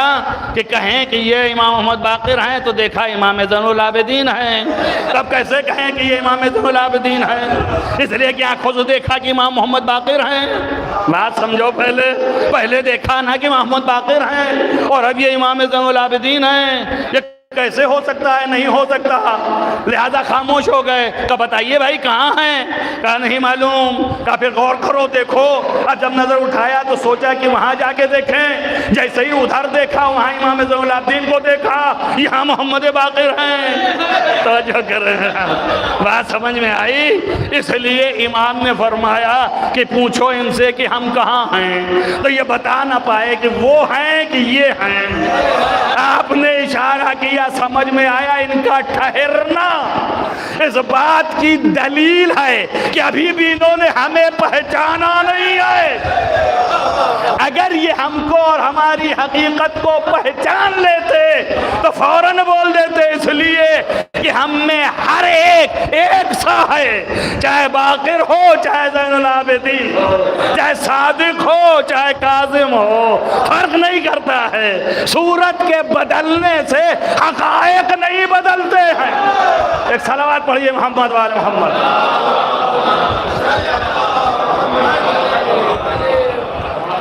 کہ کہیں کہ یہ امام محمد باقر ہیں، تو دیکھا امام زین العابدین ہیں۔ تب کیسے کہیں کہ یہ امام زین العابدین ہیں؟ اس لیے کہ آنکھوں سے دیکھا کہ امام محمد باقر ہیں۔ بات سمجھو، پہلے دیکھا نا کہ محمد باقر ہیں اور اب یہ امام زین العابدین ہیں، یہ کیسے ہو سکتا ہے؟ نہیں ہو سکتا۔ لہذا خاموش ہو گئے۔ کہا بتائیے بھائی کہاں ہیں؟ کہا نہیں معلوم۔ کہا پھر غور کرو، دیکھو۔ اب جب نظر اٹھایا تو سوچا کہ وہاں جا کے دیکھیں۔ جیسے ہی ادھر دیکھا وہاں امام زین العابدین کو دیکھا، یہاں محمد باقر ہیں۔ توجہ کر رہے ہیں، بات سمجھ میں آئی؟ اس لیے امام نے فرمایا کہ پوچھو ان سے کہ ہم کہاں ہیں، تو یہ بتا نہ پائے کہ وہ ہیں کہ یہ ہیں۔ آپ نے اشارہ کیا، سمجھ میں آیا ان کا ٹھہرنا اس بات کی دلیل ہے کہ ابھی بھی انہوں نے ہمیں پہچانا نہیں ہے۔ اگر یہ ہم کو اور ہماری حقیقت کو پہچان لیتے تو فوراً بول دیتے، اس لیے کہ ہم میں ہر ایک سا ہے، چاہے باقر ہو چاہے زین العابدین، چاہے صادق ہو چاہے کاظم ہو، فرق نہیں کرتا ہے۔ صورت کے بدلنے سے حقائق نہیں بدلتے ہیں۔ ایک صلوات پڑھیے محمد وآل محمد۔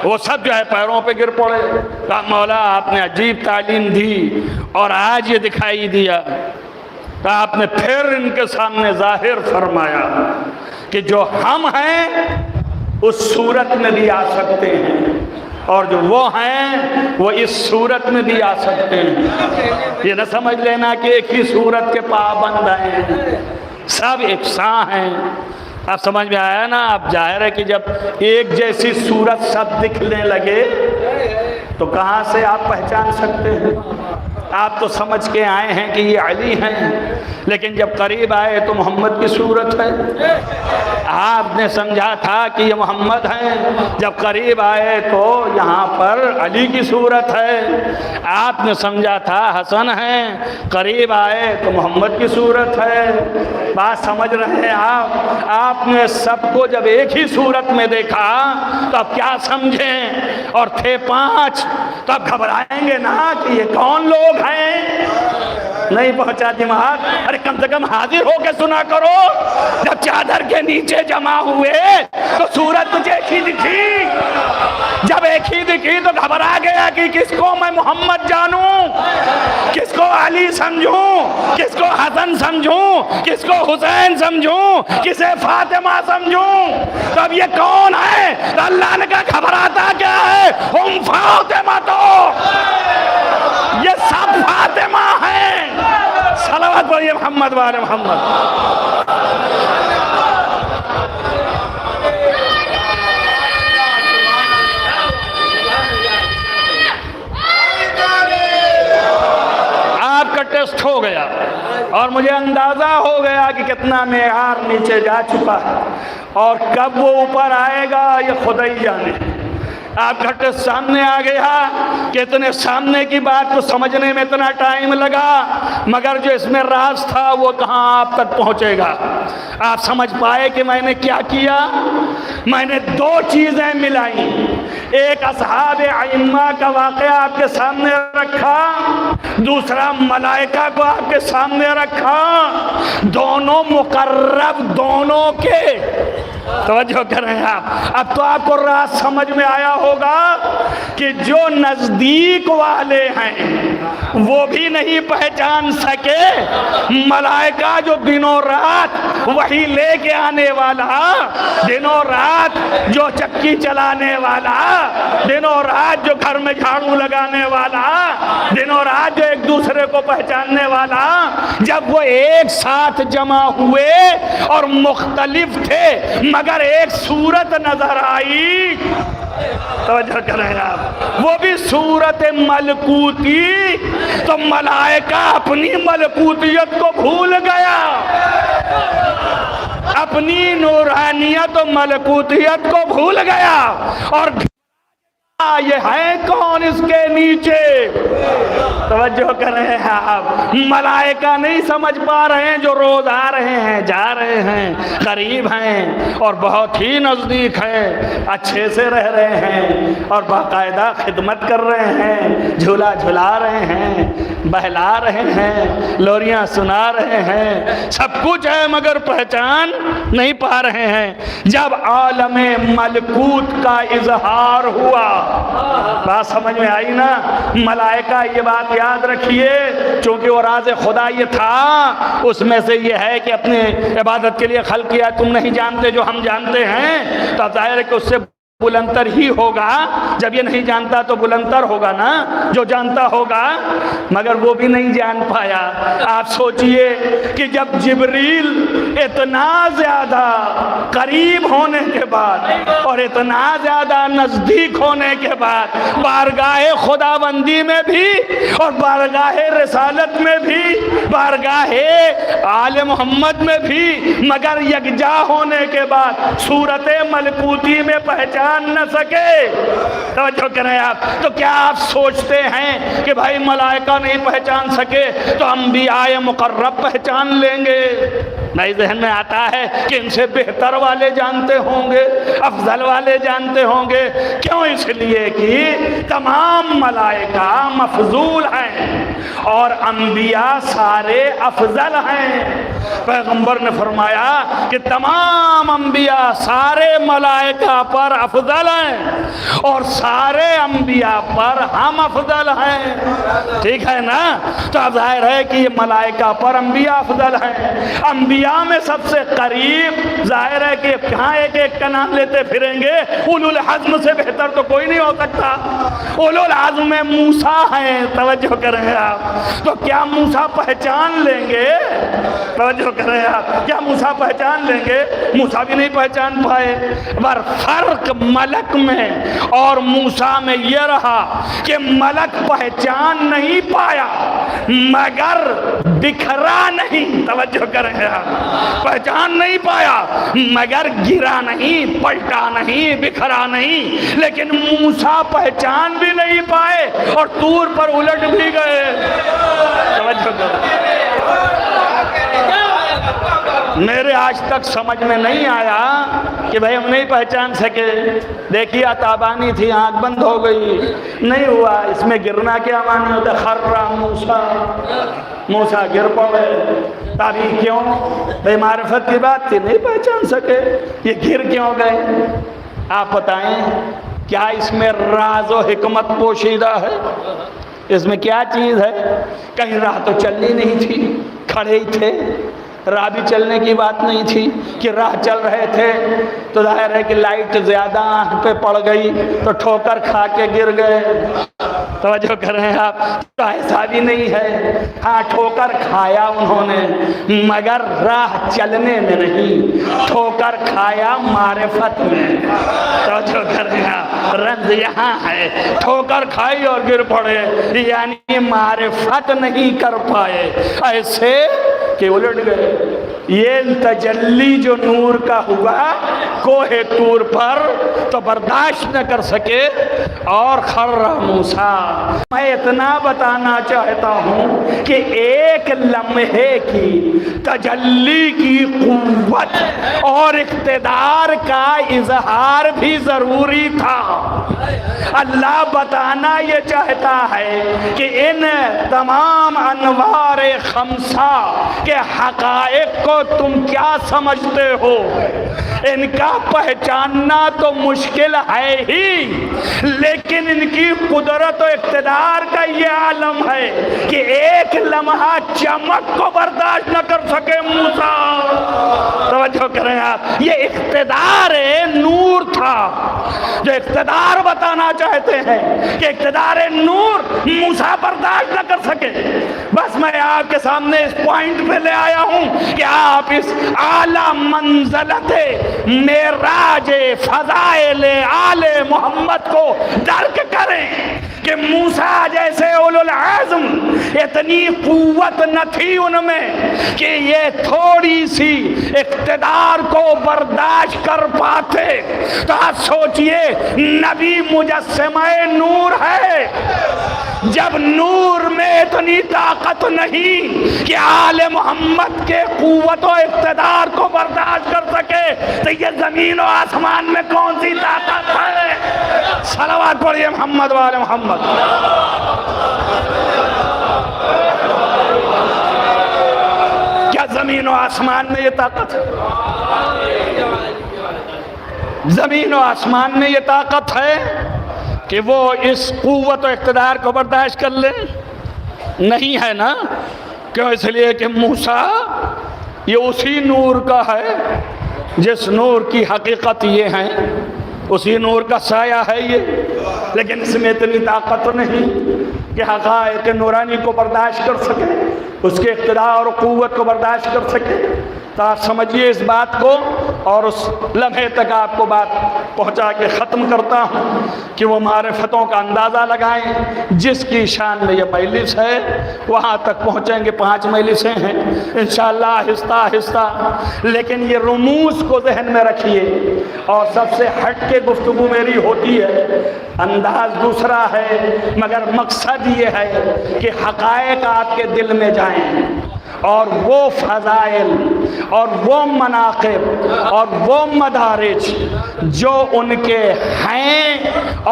وہ سب جو ہے پیروں پہ گر پڑے، کہا مولا آپ نے عجیب تعلیم دی اور آج یہ دکھائی دیا، کہا آپ نے پھر ان کے سامنے ظاہر فرمایا کہ جو ہم ہیں اس صورت میں بھی آ سکتے ہیں اور جو وہ ہیں وہ اس صورت میں بھی آ سکتے ہیں۔ یہ نہ سمجھ لینا کہ ایک ہی صورت کے پابند ہیں، سب یکساں ہیں۔ اب سمجھ میں آیا نا؟ اب ظاہر ہے کہ جب ایک جیسی صورت سب دکھنے لگے تو کہاں سے آپ پہچان سکتے ہیں؟ آپ تو سمجھ کے آئے ہیں کہ یہ علی ہیں، لیکن جب قریب آئے تو محمد کی صورت ہے۔ آپ نے سمجھا تھا کہ یہ محمد ہیں، جب قریب آئے تو یہاں پر علی کی صورت ہے۔ آپ نے سمجھا تھا حسن ہیں، قریب آئے تو محمد کی صورت ہے۔ بات سمجھ رہے ہیں آپ نے سب کو جب ایک ہی صورت میں دیکھا تو اب کیا سمجھیں؟ اور تھے 5 تو اب گھبرائیں گے نا کہ یہ کون لوگ ہیں؟ نہیں پہنچا دماغ؟ ارے کم سے کم حاضر ہو کے سنا کرو۔ جب چادر کے نیچے جمع ہوئے تو صورت تجھے ایک ہی دکھی، جب ایک ہی دکھی تو گھبرا گیا کہ کس کو میں محمد جانوں، کس کو علی سمجھوں، کس کو حسن سمجھوں، کس کو حسین سمجھوں، کسے فاطمہ سمجھوں؟ تو اب یہ کون ہے؟ تو اللہ نے کہا گھبراتا کیا ہے، ہم فاطمہ، تو یہ سب فاطمہ ہیں۔ صلوات پڑھیے محمد وآل محمد۔ آپ کا ٹیسٹ ہو گیا اور مجھے اندازہ ہو گیا کہ کتنا معیار نیچے جا چکا ہے اور کب وہ اوپر آئے گا یہ خدا ہی جانے۔ آپ کا ٹیسٹ سامنے آ گیا کہ اتنے سامنے کی بات کو سمجھنے میں اتنا ٹائم لگا، مگر جو اس میں راز تھا وہ کہاں آپ تک پہنچے گا۔ آپ سمجھ پائے کہ میں نے کیا کیا؟ میں نے 2 چیزیں ملائیں، ایک اصحاب ائمہ کا واقعہ آپ کے سامنے رکھا، دوسرا ملائکہ کو آپ کے سامنے رکھا، دونوں مقرب، دونوں کے توجہ کریں آپ۔ اب تو آپ کو راز سمجھ میں آیا ہوگا کہ جو نزدیک والے ہیں وہ بھی نہیں پہچان سکے، ملائکہ جو دنوں رات وحی لے کے آنے والا، دنوں رات جو چکی چلانے والا، دنوں رات جو گھر میں جھاڑو لگانے والا، دنوں رات جو ایک دوسرے کو پہچاننے والا، جب وہ ایک ساتھ جمع ہوئے اور مختلف تھے مگر ایک صورت نظر آئی، توجہ کریں آپ، وہ بھی صورت ملکوتی، تو ملائکہ اپنی ملکوتیت کو بھول گیا، اپنی نورانیت و ملکوتیت کو بھول گیا اور یہ ہے کون اس کے نیچے؟ توجہ کر رہے ہیں آپ، ملائکہ نہیں سمجھ پا رہے ہیں جو روز آ رہے ہیں، جا رہے ہیں، قریب ہیں اور بہت ہی نزدیک ہیں، اچھے سے رہ رہے ہیں اور باقاعدہ خدمت کر رہے ہیں، جھولا جھلا رہے ہیں، بہلا رہے ہیں، لوریاں سنا رہے ہیں، سب کچھ ہے مگر پہچان نہیں پا رہے ہیں۔ جب عالم ملکوت کا اظہار ہوا، بات سمجھ میں آئی نا؟ ملائکہ یہ بات یاد رکھیے، چونکہ وہ راز خدا یہ تھا، اس میں سے یہ ہے کہ اپنے عبادت کے لیے خلق کیا، تم نہیں جانتے جو ہم جانتے ہیں، تو ظاہر ہے کہ اس سے بلندر ہی ہوگا، جب یہ نہیں جانتا تو بلندر ہوگا نا جو جانتا ہوگا، مگر وہ بھی نہیں جان پایا۔ آپ سوچئے کہ جب جبریل اتنا زیادہ قریب ہونے کے بعد اور اتنا زیادہ نزدیک ہونے کے بعد بارگاہ خداوندی میں بھی اور بارگاہ رسالت میں بھی، بارگاہ آل محمد میں بھی، مگر یکجا ہونے کے بعد صورت ملکوتی میں پہچان پہچان نہ سکے. توجہ کریں آپ. تو کیا آپ سوچتے ہیں کہ بھائی ملائکہ نہیں پہچان سکے تو انبیاء مقرب پہچان لیں گے؟ نہیں، ذہن میں آتا ہے کہ ان سے بہتر والے جانتے ہوں گے، افضل والے جانتے ہوں گے. کیوں؟ اس لیے کہ تمام ملائکہ مفضول ہیں اور انبیاء سارے افضل ہیں. پیغمبر نے فرمایا کہ تمام انبیاء سارے ملائکہ پر افضل ہیں اور سارے انبیاء پر ہم افضل ہیں. ٹھیک ہے نا؟ تو اب ظاہر ہے کہ یہ ملائکہ پر انبیاء افضل ہیں. انبیاء میں سب سے قریب ظاہر ہے کہ کہاں ایک ایک کا نام لیتے پھریں گے، اولو العزم سے بہتر تو کوئی نہیں ہو سکتا. اولو العزم میں موسیٰ ہیں. توجہ کریں آپ. تو کیا موسیٰ پہچان لیں گے؟ توجہ کریں آپ. کیا موسیٰ پہچان لیں گے؟ موسیٰ بھی نہیں پہچان پائے. پر فرق ملک میں اور موسیٰ میں یہ رہا کہ ملک پہچان نہیں پایا مگر بکھرا نہیں. توجہ کریں آپ. پہچان نہیں پایا مگر گرا نہیں، پلٹا نہیں، بکھرا نہیں. لیکن موسیٰ پہچان بھی نہیں پائے اور طور پر الٹ بھی گئے. توجہ کریں. میرے آج تک سمجھ میں نہیں آیا کہ بھئی ہم نہیں پہچان سکے. دیکھیے تابانی تھی، آنکھ بند ہو گئی، نہیں ہوا. اس میں گرنا کیا معنی ہوتا ہے؟ خرّ موسیٰ، موسیٰ گر پڑے. تابی کیوں؟ بھئی معرفت کی بات تھی، نہیں پہچان سکے. یہ گر کیوں گئے؟ آپ بتائیں کیا اس میں راز و حکمت پوشیدہ ہے؟ اس میں کیا چیز ہے؟ کہیں راہ تو چلنی نہیں تھی، کھڑے ہی تھے. راہ بھی چلنے کی بات نہیں تھی کہ راہ چل رہے تھے تو ظاہر ہے کہ لائٹ زیادہ آنکھ پہ پڑ گئی تو ٹھوکر کھا کے گر گئے. توجہ کر رہے ہیں آپ. تو ایسا بھی نہیں ہے. ہاں ٹھوکر کھایا انہوں نے مگر راہ چلنے میں نہیں، ٹھوکر کھایا معرفت میں. توجہ کر رہے ہیں آپ. رنز یہاں ہے، ٹھوکر کھائی اور گر پڑے، یعنی معرفت نہیں کر پائے، ایسے کہ الٹ گئے. یہ تجلی جو نور کا ہوا کوہ طور پر تو برداشت نہ کر سکے اور خرّ موسیٰ. میں اتنا بتانا چاہتا ہوں کہ ایک لمحے کی تجلی کی قوت اور اقتدار کا اظہار بھی ضروری تھا. اللہ بتانا یہ چاہتا ہے کہ ان تمام انوار خمسہ کے حقائق کو تم کیا سمجھتے ہو. ان کا پہچاننا تو مشکل ہے ہی، لیکن ان کی قدرت و اقتدار کا یہ عالم ہے کہ ایک لمحہ چمک کو برداشت نہ کر سکے موسیٰ. توجہ کریں آپ. یہ اقتدار نور تھا. جو اقتدار بتانا چاہتے ہیں کہ اقتدار نور موسیٰ برداشت نہ کر سکے. بس میں آپ کے سامنے اس پوائنٹ پہ لے آیا ہوں کہ آپ اس اعلیٰ منزلت معراج فضائل آل محمد کو درک کریں کہ موسیٰ جیسے اولو العزم اتنی قوت نہ تھی ان میں کہ یہ تھوڑی سی اقتدار کو برداشت کر پاتے. تو آپ سوچئے نبی مجسمہ نور ہے. جب نور میں اتنی طاقت نہیں کہ آل محمد کے قوت و اقتدار کو برداشت کر سکے تو یہ زمین و آسمان میں کون سی طاقت ہے؟ صلوات پڑھیے محمد وآل محمد. کیا زمین و آسمان میں یہ طاقت ہے؟ زمین و آسمان میں یہ طاقت ہے کہ وہ اس قوت و اقتدار کو برداشت کر لیں؟ نہیں ہے نا. کیوں؟ اس لیے کہ موسیٰ یہ اسی نور کا ہے جس نور کی حقیقت یہ ہے، اسی نور کا سایہ ہے یہ. لیکن اس میں اتنی طاقت نہیں کہ حقائق نورانی کو برداشت کر سکے، اس کے اقتدار اور قوت کو برداشت کر سکے. تو آپ سمجھیے اس بات کو اور اس لمحے تک آپ کو بات پہنچا کے ختم کرتا ہوں کہ وہ معرفتوں کا اندازہ لگائیں جس کی شان میں یہ مجلس ہے. وہاں تک پہنچیں گے، 5 مجلسیں ہیں انشاءاللہ آہستہ آہستہ، لیکن یہ رموز کو ذہن میں رکھیے. اور سب سے ہٹ کے گفتگو میری ہوتی ہے، انداز دوسرا ہے مگر مقصد یہ ہے کہ حقائق آپ کے دل میں جائیں اور وہ فضائل اور وہ مناقب اور وہ مدارج جو ان کے ہیں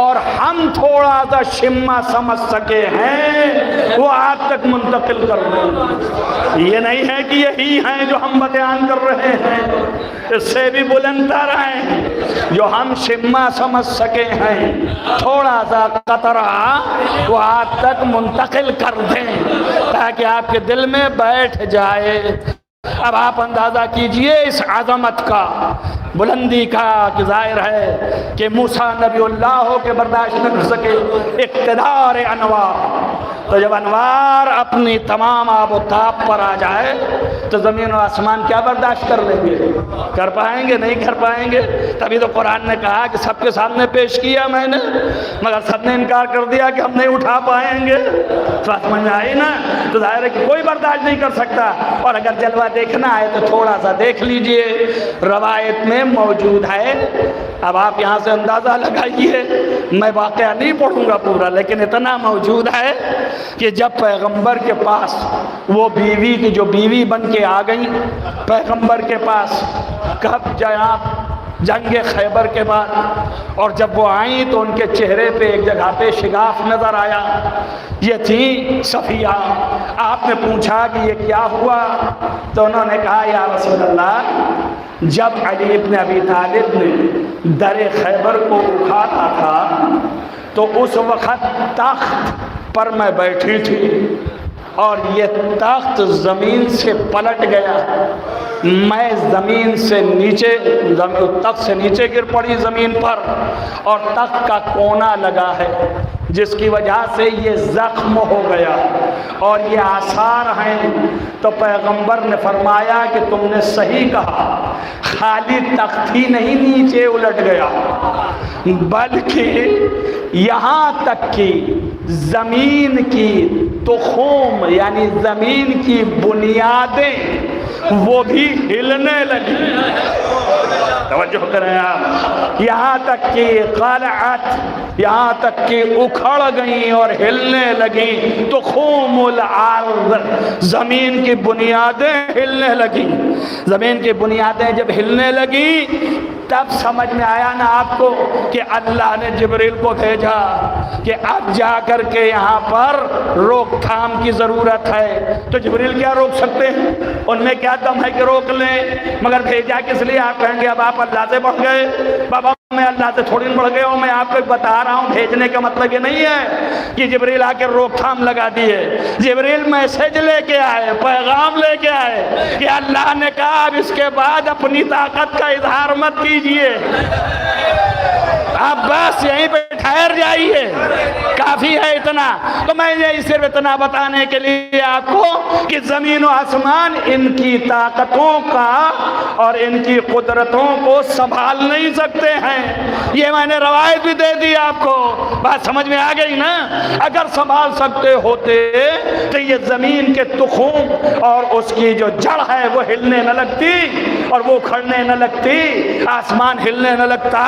اور ہم تھوڑا سا شمع سمجھ سکے ہیں وہ آپ تک منتقل کر دیں. یہ نہیں ہے کہ یہی ہیں جو ہم بیان کر رہے ہیں، اس سے بھی بلند تر ہیں جو ہم شمع سمجھ سکے ہیں، تھوڑا سا قطرہ وہ آپ تک منتقل کر دیں تاکہ آپ کے دل میں بیٹھ جائے. اب آپ اندازہ کیجئے اس عظمت کا، بلندی کا، کہ ظاہر ہے کہ موسیٰ نبی اللہ ہو کے برداشت نہ کر سکے اقتدار انوار. تو جب انوار اپنی تمام آب و تاب پر آ جائے تو زمین و آسمان کیا برداشت کر لیں گے؟ کر پائیں گے؟ نہیں کر پائیں گے. تبھی تو قرآن نے کہا کہ سب کے سامنے پیش کیا میں نے، مگر سب نے انکار کر دیا کہ ہم نہیں اٹھا پائیں گے. تو سمجھ میں آئی نا؟ تو ظاہر ہے کہ کوئی برداشت نہیں کر سکتا. اور اگر جلوہ دیکھنا ہے تو تھوڑا سا دیکھ لیجئے، روایت میں موجود ہے. اب آپ یہاں سے اندازہ لگائیے، میں واقعہ نہیں پڑھوں گا پورا، لیکن اتنا موجود ہے کہ جب پیغمبر کے پاس وہ بیوی کی جو بیوی بن کے آ گئی پیغمبر کے پاس کب جنگ خیبر کے بعد، اور جب وہ آئیں تو ان کے چہرے پہ ایک جگہ پہ شگاف نظر آیا. یہ تھی صفیہ. آپ نے پوچھا کہ یہ کیا ہوا؟ تو انہوں نے کہا یا رسول اللہ، جب علی ابن ابی طالب نے در خیبر کو اٹھاتا تھا تو اس وقت تخت پر میں بیٹھی تھی اور یہ تخت زمین سے پلٹ گیا. میں زمین سے نیچے، تخت سے نیچے گر پڑی زمین پر، اور تخت کا کونا لگا ہے جس کی وجہ سے یہ زخم ہو گیا اور یہ آثار ہیں. تو پیغمبر نے فرمایا کہ تم نے صحیح کہا، خالی تخت ہی نہیں نیچے الٹ گیا بلکہ یہاں تک کہ زمین کی تخم یعنی زمین کی بنیادیں وہ بھی ہلنے لگی. توجہ کریں آپ، یہاں تک کہ قلعت، یہاں تک کہ اکھڑ گئیں اور ہلنے لگیں. تخوم الارض، زمین کی بنیادیں ہلنے لگیں. زمین کی بنیادیں جب ہلنے لگیں تب سمجھ میں آیا نا آپ کو کہ اللہ نے جبریل کو بھیجا کہ اب جا کر کے یہاں پر روک تھام کی ضرورت ہے. تو جبریل کیا روک سکتے ہیں؟ ان میں کیا دم ہے کہ روک لیں؟ مگر بھیجا کس لیے؟ آپ کہیں گے اب آپ اللہ سے بڑھ گئے. بابا میں اللہ سے تھوڑی بڑھ گیا ہوں، میں آپ کو بتا رہا ہوں بھیجنے کا مطلب یہ نہیں ہے کہ جبریل آ کے روک تھام لگا دیے. جبریل میسج لے کے آئے، پیغام لے کے آئے کہ اللہ نے کہا اب اس کے بعد اپنی طاقت کا اظہار مت کیجئے، آپ بس یہیں پہ ٹھہر جائیے، کافی ہے اتنا. تو میں یہ صرف اتنا بتانے کے لیے آپ کو کہ زمین و آسمان ان کی طاقتوں کا اور ان کی قدرتوں کو سنبھال نہیں سکتے ہیں. یہ میں نے روایت بھی دے دی آپ کو، بات سمجھ میں آ گئی نا؟ اگر سنبھال سکتے ہوتے تو یہ زمین کے تخم اور اس کی جو جڑ ہے وہ ہلنے نہ لگتی اور وہ کھڑنے نہ لگتی، آسمان ہلنے نہ لگتا.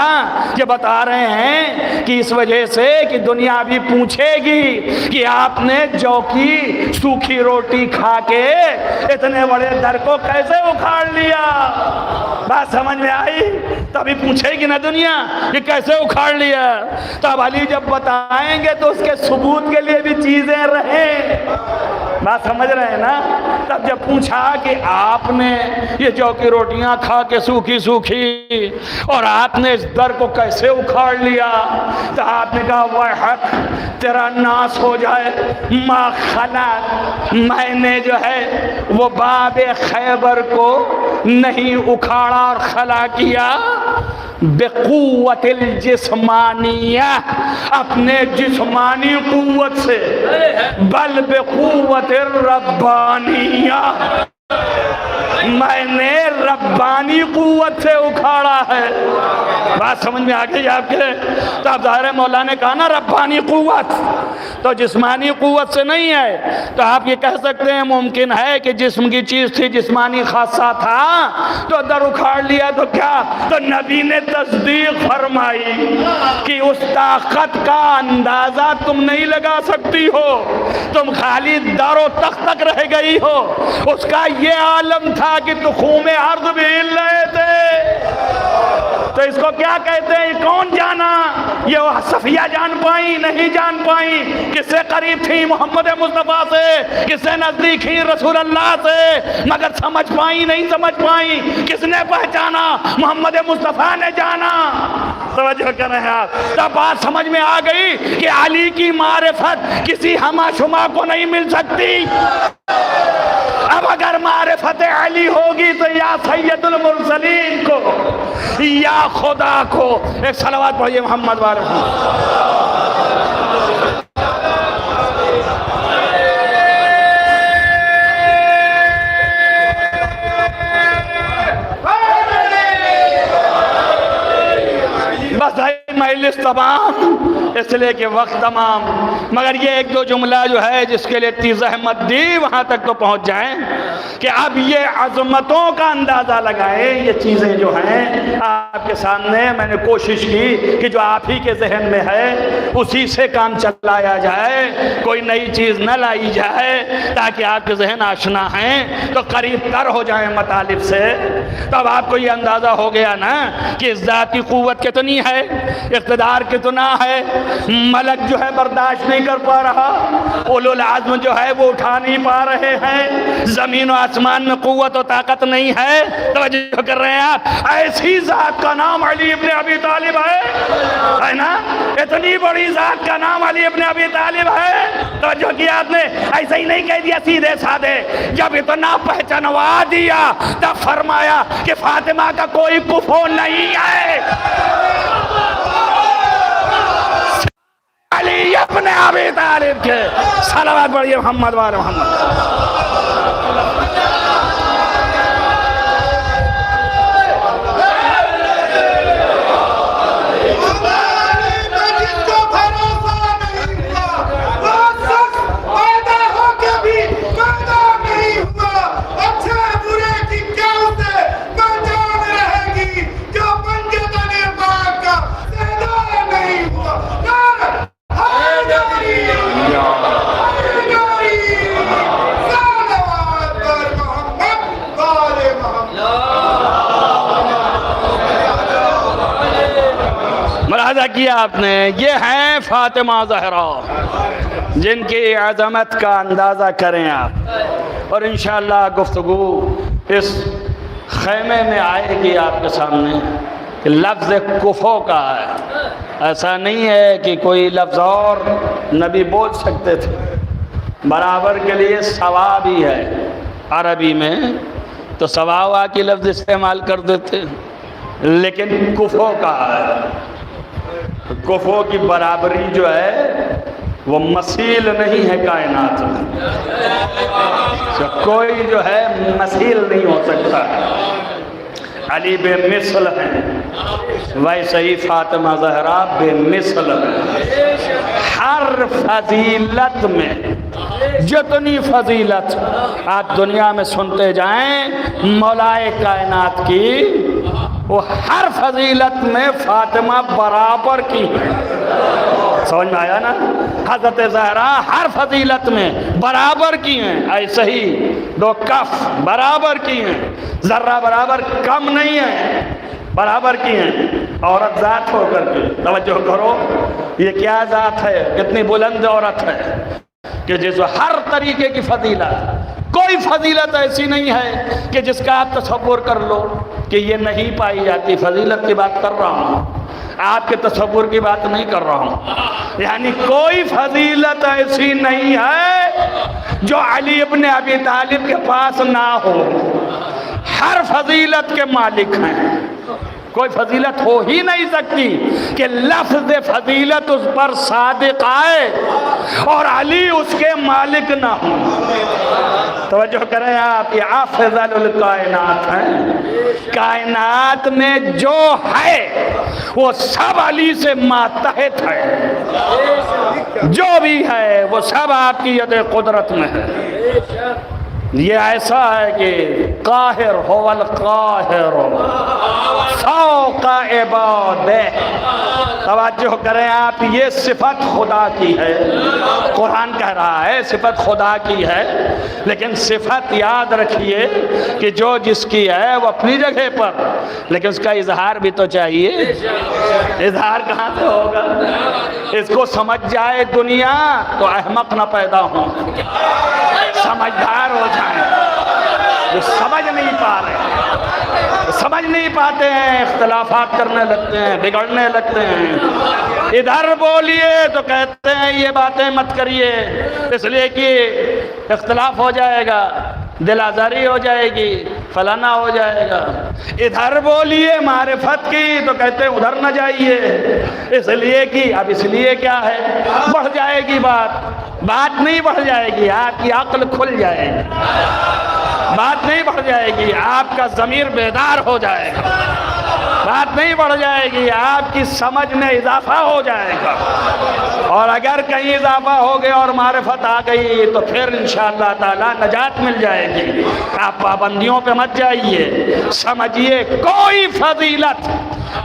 یہ بتا رہے ہیں کہ اس وجہ سے کہ دنیا بھی پوچھے گی کہ آپ نے جو کی سوکھی روٹی کھا کے اتنے بڑے در کو کیسے اکھاڑ لیا. بات سمجھ میں آئی؟ تبھی پوچھے گی نا دنیا کہ کیسے اکھاڑ لیا. تو اب علی جب بتائیں گے تو اس کے ثبوت کے لیے بھی چیزیں رہیں. بات سمجھ رہے ہیں نا؟ تب جب پوچھا کہ آپ نے یہ جو کی روٹیاں کھا کے سوکھی سوکھی اور آپ نے اس در کو کیسے اکھاڑ لیا، تو آپ نے کہا وَحَقْ، تیرا ناس ہو جائے، ما خلق، میں نے جو ہے وہ باب خیبر کو نہیں اکھاڑا اور خلا کیا، بقوت الجسمانیہ، اپنے جسمانی قوت سے، بل بقوت الربانیہ، میں نے ربانی قوت سے اکھاڑا ہے۔ بات سمجھ میں آ گئی آپ کے؟ تو اب ظاہر مولا نے کہا نا ربانی قوت، تو جسمانی قوت سے نہیں ہے۔ تو آپ یہ کہہ سکتے ہیں ممکن ہے کہ جسم کی چیز تھی، جسمانی خاصہ تھا تو در اکھاڑ لیا تو کیا؟ تو نبی نے تصدیق فرمائی کہ اس طاقت کا اندازہ تم نہیں لگا سکتی ہو، تم خالی در و تخت تک رہ گئی ہو۔ اس کا یہ عالم تھا کہ تخوم ارض بھی ہل رہے تھے۔ تو اس کو کیا کہتے ہیں؟ کون جانا؟ یہ صفیہ جان پائیں؟ نہیں جان پائیں۔ کس سے قریب تھی؟ محمد مصطفیٰ سے۔ کس سے نزدیک تھی؟ رسول اللہ سے۔ مگر سمجھ پائیں؟ نہیں سمجھ پائیں۔ کس نے پہچانا؟ محمد مصطفیٰ نے جانا۔ توجہ کر رہے ہیں آپ؟ تب بات سمجھ میں آ گئی کہ علی کی معرفت کسی ہمہ شمہ کو نہیں مل سکتی۔ اب اگر معرفت علی ہوگی تو یا سید المرسلین کو یا خدا کو۔ ایک صلوات پڑھیے محمد والے بس ہے مجلس تمام، اس لیے کہ وقت تمام، مگر یہ ایک دو جملہ جو ہے جس کے لیے اتنی زحمت دی وہاں تک تو پہنچ جائیں کہ اب یہ عظمتوں کا اندازہ لگائیں۔ یہ چیزیں جو ہیں آپ کے سامنے میں نے کوشش کی کہ جو آپ ہی کے ذہن میں ہے اسی سے کام چلایا جائے، کوئی نئی چیز نہ لائی جائے، تاکہ آپ کے ذہن آشنا ہیں تو قریب تر ہو جائیں مطالب سے۔ تو اب آپ کو یہ اندازہ ہو گیا نا کہ ذاتی قوت کتنی ہے، اقتدار کتنا ہے، ملک جو ہے برداشت نہیں کر پا رہا، اولو العزم جو ہے وہ اٹھا نہیں پا رہے ہیں، زمین و آسمان میں قوت و طاقت نہیں ہے۔ توجہ کر رہے ہیں آپ؟ ایسی ذات کا نام علی ابن ابی طالب ہے نا؟ اتنی بڑی ذات کا نام علی ابن ابی طالب ہے۔ توجہ کیا آپ نے؟ ایسا ہی نہیں کہہ دیا سیدھے سادھے، جب اتنا پہچانوا دیا تب فرمایا کہ فاطمہ کا کوئی کفو نہیں ہے۔ علی ابن ابی طالب کے صلوات پڑھیے محمد وآل محمد۔ ملاحظہ کیا آپ نے؟ یہ ہیں فاطمہ زہرا جن کی عظمت کا اندازہ کریں آپ، اور انشاءاللہ گفتگو اس خیمے میں آئے گی آپ کے سامنے کہ لفظ کفو کا ہے۔ ایسا نہیں ہے کہ کوئی لفظ اور نبی بول سکتے تھے، برابر کے لیے ثواب ہی ہے۔ عربی میں تو ثواب کی لفظ استعمال کر دیتے، لیکن کفو کا ہے۔ کفو کی برابری جو ہے وہ مثیل نہیں ہے کائنات میں، کوئی جو ہے مثیل نہیں ہو سکتا۔ علی بے مثل ہیں، ویسے ہی فاطمہ زہرا بے مثل ہے۔ ہر فضیلت میں جتنی فضیلت آپ دنیا میں سنتے جائیں مولائے کائنات کی، وہ ہر فضیلت میں فاطمہ برابر کی ہے۔ سمجھ میں آیا نا؟ حضرت زہرا ہر فضیلت میں برابر کی ہیں، ایسے ہی دو کف برابر کی ہیں، ذرہ برابر کم نہیں ہے، برابر کی ہیں۔ عورت ذات ہو کر کے توجہ کرو، یہ کیا ذات ہے، کتنی بلند عورت ہے کہ جس ہر طریقے کی فضیلت، کوئی فضیلت ایسی نہیں ہے کہ جس کا آپ تصور کر لو کہ یہ نہیں پائی جاتی۔ فضیلت کی بات کر رہا ہوں، آپ کے تصور کی بات نہیں کر رہا ہوں۔ یعنی کوئی فضیلت ایسی نہیں ہے جو علی ابن ابی طالب کے پاس نہ ہو، ہر فضیلت کے مالک ہیں۔ کوئی فضیلت ہو ہی نہیں سکتی کہ لفظ فضیلت اس پر صادق آئے اور علی اس کے مالک نہ ہوں۔ توجہ کریں آپ، یہ افضل الکائنات ہیں، کائنات میں جو ہے وہ سب علی سے ماتحت ہے، جو بھی ہے وہ سب آپ کی ید قدرت میں ہے۔ یہ ایسا ہے کہ قاہر هو القاہر فوق عبادہ، توجہ کریں آپ، یہ صفت خدا کی ہے، قرآن کہہ رہا ہے صفت خدا کی ہے، لیکن صفت یاد رکھیے کہ جو جس کی ہے وہ اپنی جگہ پر، لیکن اس کا اظہار بھی تو چاہیے، اظہار کہاں سے ہوگا؟ اس کو سمجھ جائے دنیا تو احمق نہ پیدا ہوں، سمجھدار ہو جائیں، جو سمجھ نہیں پا رہے، سمجھ نہیں پاتے ہیں، اختلافات کرنے لگتے ہیں، بگڑنے لگتے ہیں، ادھر بولیے تو کہتے ہیں یہ باتیں مت کریے، اس لیے کہ اختلاف ہو جائے گا، دل آزاری ہو جائے گی، فلانا ہو جائے گا، ادھر بولیے معرفت کی تو کہتے ہیں ادھر نہ جائیے، اس لیے کہ اب اس لیے کیا ہے، بڑھ جائے گی بات نہیں بڑھ جائے گی، آپ کی عقل کھل جائے گی، بات نہیں بڑھ جائے گی، آپ کا ضمیر بیدار ہو جائے گا، بات نہیں بڑھ جائے گی، آپ کی سمجھ میں اضافہ ہو جائے گا، اور اگر کہیں اضافہ ہو گیا اور معرفت آ گئی تو پھر انشاءاللہ تعالی نجات مل جائے گی۔ آپ پابندیوں پہ مت جائیے، سمجھیے کوئی فضیلت،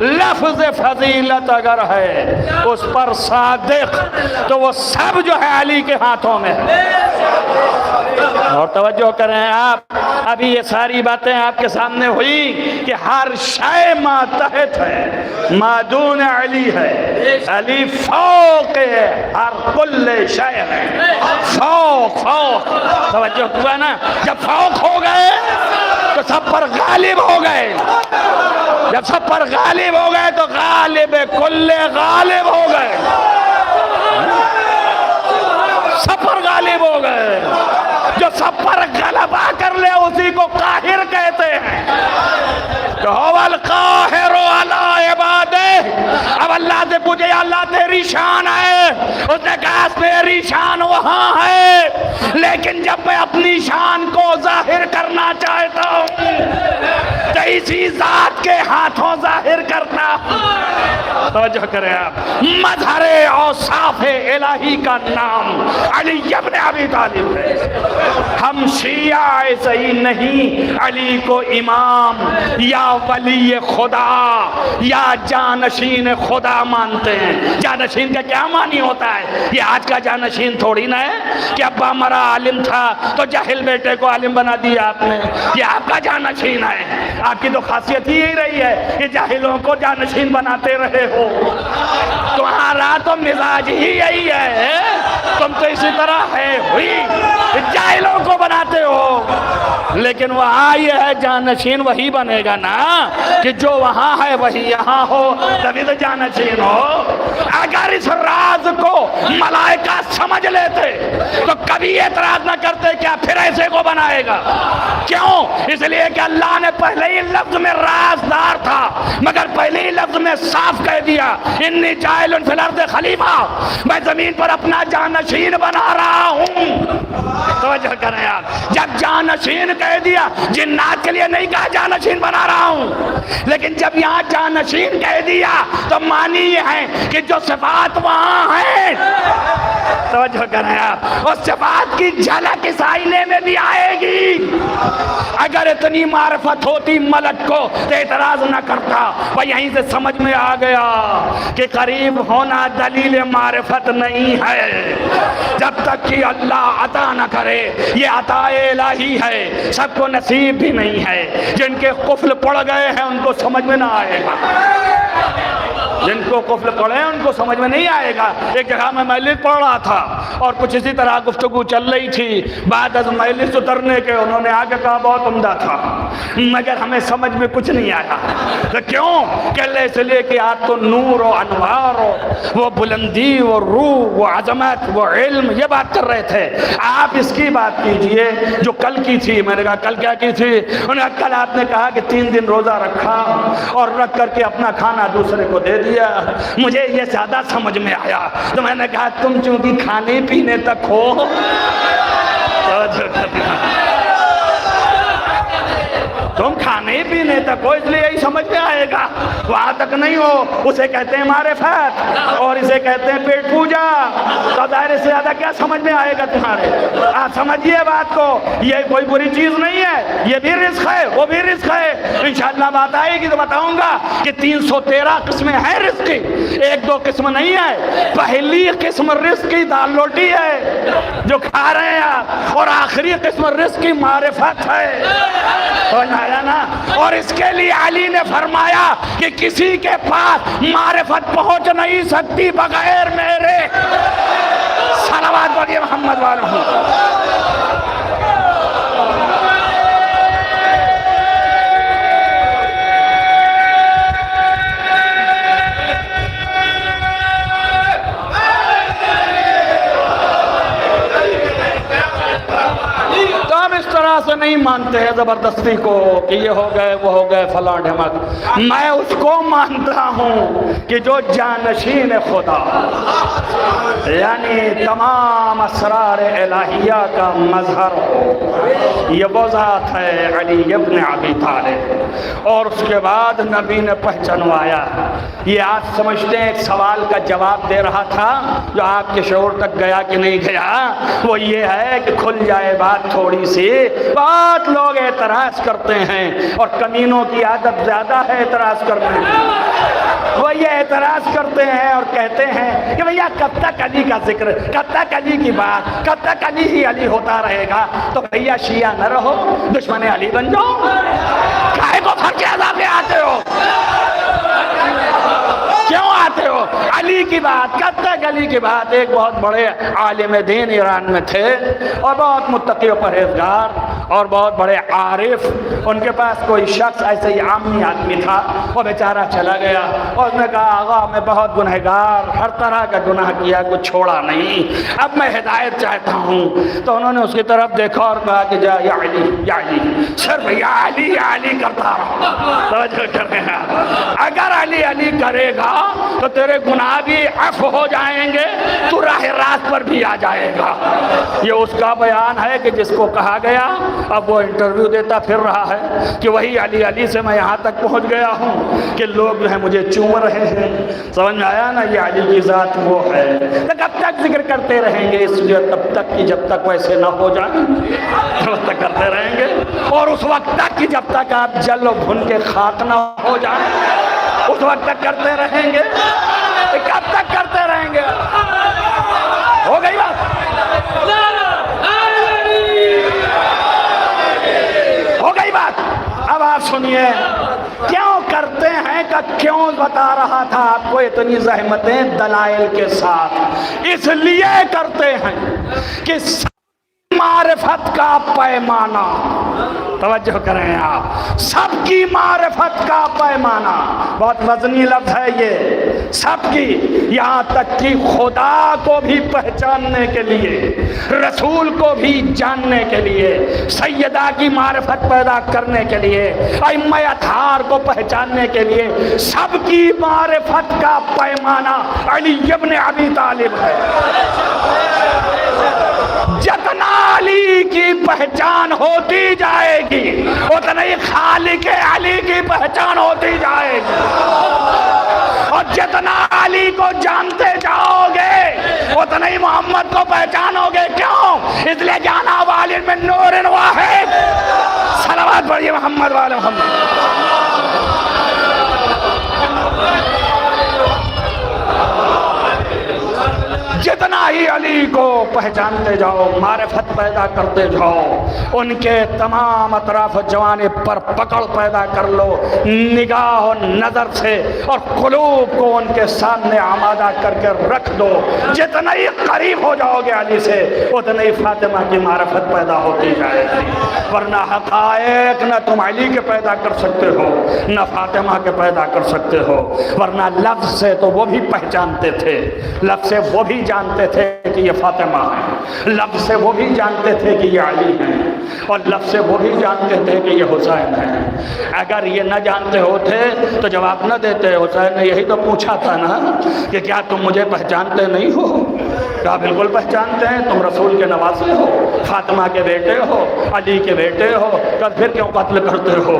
لفظ فضیلت اگر ہے اس پر صادق تو وہ سب جو ہے علی کے ہاتھوں میں ہے۔ اور توجہ کریں آپ، ابھی یہ ساری باتیں آپ کے سامنے ہوئی کہ ہر شے ماتحت ہے، مادون علی ہے، علی فوق ہر کل شے ہے، فوق توجہ ہوا نا، جب فوق ہو گئے تو سب پر غالب ہو گئے، جب سب پر غالب ہو گئے تو غالب کل غالب ہو گئے، سب پر غالب ہو گئے، جو سب پر غلبہ کر لے اسی کو قاہر کہتے ہیں، تو هو القاہر علی عبادہ۔ اب اللہ سے پوچھے یا اللہ تیری شان ہے، اس نے کہا میری شان وہاں ہے، لیکن جب میں اپنی شان کو ظاہر کرنا چاہتا ہوں تو اسی ذات کے ہاتھوں ظاہر کرتا ہوں۔ توجہ کریں آپ، مظہر اوصاف الہی کا نام علی ابن ابی طالب ہے۔ ہم شیعہ ایسے ہی نہیں علی کو امام یا ولی خدا یا جانشین خدا مانتے ہیں۔ جانشین کا کیا معنی ہوتا ہے؟ یہ آج کا جانشین تھوڑی نہ ہے کہ ابا ہمارا عالم تھا تو جاہل بیٹے کو عالم بنا دیا آپ نے، یہ آپ کا جانشین ہے۔ آپ کی تو خاصیت ہی یہی رہی ہے کہ جاہلوں کو جانشین بناتے رہے ہو، تمہارا تو مزاج ہی یہی ہے، تم تو اسی طرح ہے ہوئی، جاہلوں کو بناتے ہو، لیکن وہاں یہ ہے جانشین وہی بنے گا نا کہ جو وہاں ہے وہی یہاں ہو، تبھی تو جانشین ہو۔ اگر اس راز کو ملائکہ سمجھ لیتے تو کبھی اعتراض نہ کرتے کیا پھر ایسے کو بنائے گا؟ کیوں؟ اس لیے کہ اللہ نے پہلے ہی لفظ میں رازدار تھا، مگر پہلے ہی لفظ میں صاف کہہ دیا انی جاعل فی الارض خلیفہ، میں زمین پر اپنا جانشین بنا رہا ہوں۔ توجہ کریں آپ، جب جانشین کہہ دیا، جنات کے لیے نہیں کہا جانشین بنا رہا ہوں، لیکن جب یہاں جانشین کہہ دیا تو معنی یہ ہے کہ جو صفات وہاں ہیں، توجہ کریں آپ، اس صفات کی جھلک اس آئینے میں بھی آئے گی۔ اگر اتنی معرفت ہوتی ملک کو تو اعتراض نہ کرتا، وہ یہیں سے سمجھ میں آ گیا کہ قریب ہونا دلیل معرفت نہیں ہے، جب تک کہ اللہ عطا نہ کرے، یہ عطا الہی ہے، سب کو نصیب بھی نہیں ہے، جن کے قفل پڑ گئے ہیں ان کو سمجھ میں نہ آئے گا، جن کو قفل پڑے ہیں ان کو سمجھ میں نہیں آئے گا۔ ایک جگہ میں مجلس پڑھ رہا تھا اور کچھ اسی طرح گفتگو چل رہی تھی، بعد از مجلس اترنے کے انہوں نے آگے کہا بہت عمدہ تھا، مگر ہمیں سمجھ میں کچھ نہیں آیا۔ تو کیوں؟ کہ اللہ اس لیے کہ آپ تو نور و انوار و وہ بلندی و روح و عظمت و علم یہ بات کر رہے تھے، آپ اس کی بات کیجئے جو کل کی تھی۔ میں نے کہا کل کیا کی تھی؟ انہوں نے کہا کل آپ نے کہا کہ 3 دن روزہ رکھا اور رکھ کر کے اپنا کھانا دوسرے کو دے دیا، مجھے یہ زیادہ سمجھ میں آیا۔ تو میں نے کہا تم چونکہ کھانے پینے تک ہو، تم کھانے پینے تک ہو اس لیے یہی سمجھ میں آئے گا، وہاں تک نہیں ہو، اسے کہتے ہیں معرفت اور اسے کہتے ہیں پیٹ پوجا، تو ظاہر سے زیادہ کیا سمجھ میں آئے گا تمہارے؟ آپ سمجھیے بات کو، یہ کوئی بری چیز نہیں ہے، یہ بھی رزق ہے وہ بھی رزق ہے، انشاءاللہ بات آئے گی تو بتاؤں گا کہ 313 قسمیں ہیں رزق کی، ایک دو قسم نہیں ہے، پہلی قسم رزق کی دال روٹی ہے جو کھا رہے ہیں آپ، اور آخری قسم رزق کی معرفت ہے، سمجھایا نا؟ اور اس کے لیے علی نے فرمایا کہ کسی کے پاس معرفت پہنچ نہیں سکتی بغیر میرے، صلوات پڑھیے محمد والے۔ اس طرح سے نہیں مانتے ہیں زبردستی کو کہ یہ ہو گئے وہ ہو گئے فلاں ڈھمک، میں اس کو مانتا ہوں کہ جو جانشین خدا یعنی تمام اسرار الہیہ کا مظہر ہو، یہ وہ ذات ہے علی ابن ابی طالب۔ اور اس کے بعد نبی نے پہچنوایا، یہ آپ سمجھتے ہیں ایک سوال کا جواب دے رہا تھا جو آپ کے شعور تک گیا کہ نہیں گیا، وہ یہ ہے کہ کھل جائے بات تھوڑی سی، بات لوگ اعتراض کرتے ہیں اور کمینوں کی عادت زیادہ ہے اعتراض کرنے میں، وہ یہ اعتراض کرتے ہیں اور کہتے ہیں کہ بھیا کب تک علی کا ذکر، کب تک علی کی بات، کب تک علی ہی علی ہوتا رہے گا، تو بھیا شیعہ نہ رہو، دشمن علی بن جاؤ، کائے کو پھر کے عذاب میں آتے ہو، کیوں آتے ہو؟ علی کی بات، کب تک علی کی بات؟ ایک بہت بڑے عالم دین ایران میں تھے اور بہت متقی و پرہیزگار اور بہت بڑے عارف، ان کے پاس کوئی شخص ایسے ہی عامی آدمی تھا، وہ بیچارہ چلا گیا اور اس نے کہا آغا میں بہت گنہگار، ہر طرح کا گناہ کیا، کچھ چھوڑا نہیں، اب میں ہدایت چاہتا ہوں۔ تو انہوں نے اس کی طرف دیکھا اور کہا کہ جا یا علی یا علی، صرف یا علی کرتا رہو، توجہ کر رہے ہیں، اگر علی علی کرے گا تو تیرے گناہ بھی عفو ہو جائیں گے، تو راہ راست پر بھی آ جائے گا۔ یہ اس کا بیان ہے کہ جس کو کہا گیا، اب وہ انٹرویو دیتا پھر رہا ہے کہ وہی علی علی سے میں یہاں تک پہنچ گیا ہوں کہ لوگ جو ہے مجھے چوم رہے ہیں، سمجھ میں آیا نا؟ یہ علی کی ذات وہ ہے، کب تک ذکر کرتے رہیں گے، اس لیے تب تک کہ جب تک ویسے نہ ہو جائیں تب تک کرتے رہیں گے، اور اس وقت تک کہ جب تک آپ جل و بھن کے خاک نہ ہو جائیں اس وقت تک کرتے رہیں گے، کب تک کرتے رہیں گے؟ ہو گئی بات؟ ہو گئی بات؟ اب آپ سنیے کیوں کرتے ہیں کہ کیوں بتا رہا تھا آپ کو اتنی زحمتیں دلائل کے ساتھ، اس لیے کرتے ہیں کہ معرفت کا پیمانہ، توجہ کریں آپ، سب کی معرفت کا پیمانہ، بہت وزنی لفظ ہے یہ، سب کی، یہاں تک کہ خدا کو بھی پہچاننے کے لیے، رسول کو بھی جاننے کے لیے، سیدہ کی معرفت پیدا کرنے کے لیے، ائمہ اطہار کو پہچاننے کے لیے، سب کی معرفت کا پیمانہ علی ابن ابی طالب ہے۔ جتنا علی کی پہچان ہوتی جائے گی اتنا ہی خالق علی کی پہچان ہوتی جائے گی، اور جتنا علی کو جانتے جاؤ گے اتنا ہی محمد کو پہچانو گے۔ کیوں؟ اس لیے جانا والی میں نور واحد، صلوات پڑھیے محمد والے محمد۔ جتنا ہی علی کو پہچانتے جاؤ، معرفت پیدا کرتے جاؤ، ان کے تمام اطراف جوانب پر پکڑ پیدا کر لو نگاہ و نظر سے، اور قلوب کو ان کے سامنے آمادہ کر کے رکھ دو۔ جتنا ہی قریب ہو جاؤ گے علی سے اتنا ہی فاطمہ کی معرفت پیدا ہوتی جائے گی، ورنہ حقائق نہ تم علی کے پیدا کر سکتے ہو نہ فاطمہ کے پیدا کر سکتے ہو، ورنہ لفظ سے تو وہ بھی پہچانتے تھے، لفظ سے وہ بھی جانتے تھے کہ یہ فاطمہ ہے، لفظ سے وہ بھی جانتے تھے کہ یہ علی ہیں، اور لفظ سے وہ بھی جانتے تھے کہ یہ حسین ہیں، اگر یہ نہ جانتے ہوتے تو جواب نہ دیتے. حسین نے یہی تو پوچھا تھا نا کہ کیا تم مجھے پہچانتے نہیں ہو؟ کہا بالکل پہچانتے ہیں، تم رسول کے نواسے ہو، فاطمہ کے بیٹے ہو، علی کے بیٹے ہو، تو پھر کیوں قتل کرتے ہو؟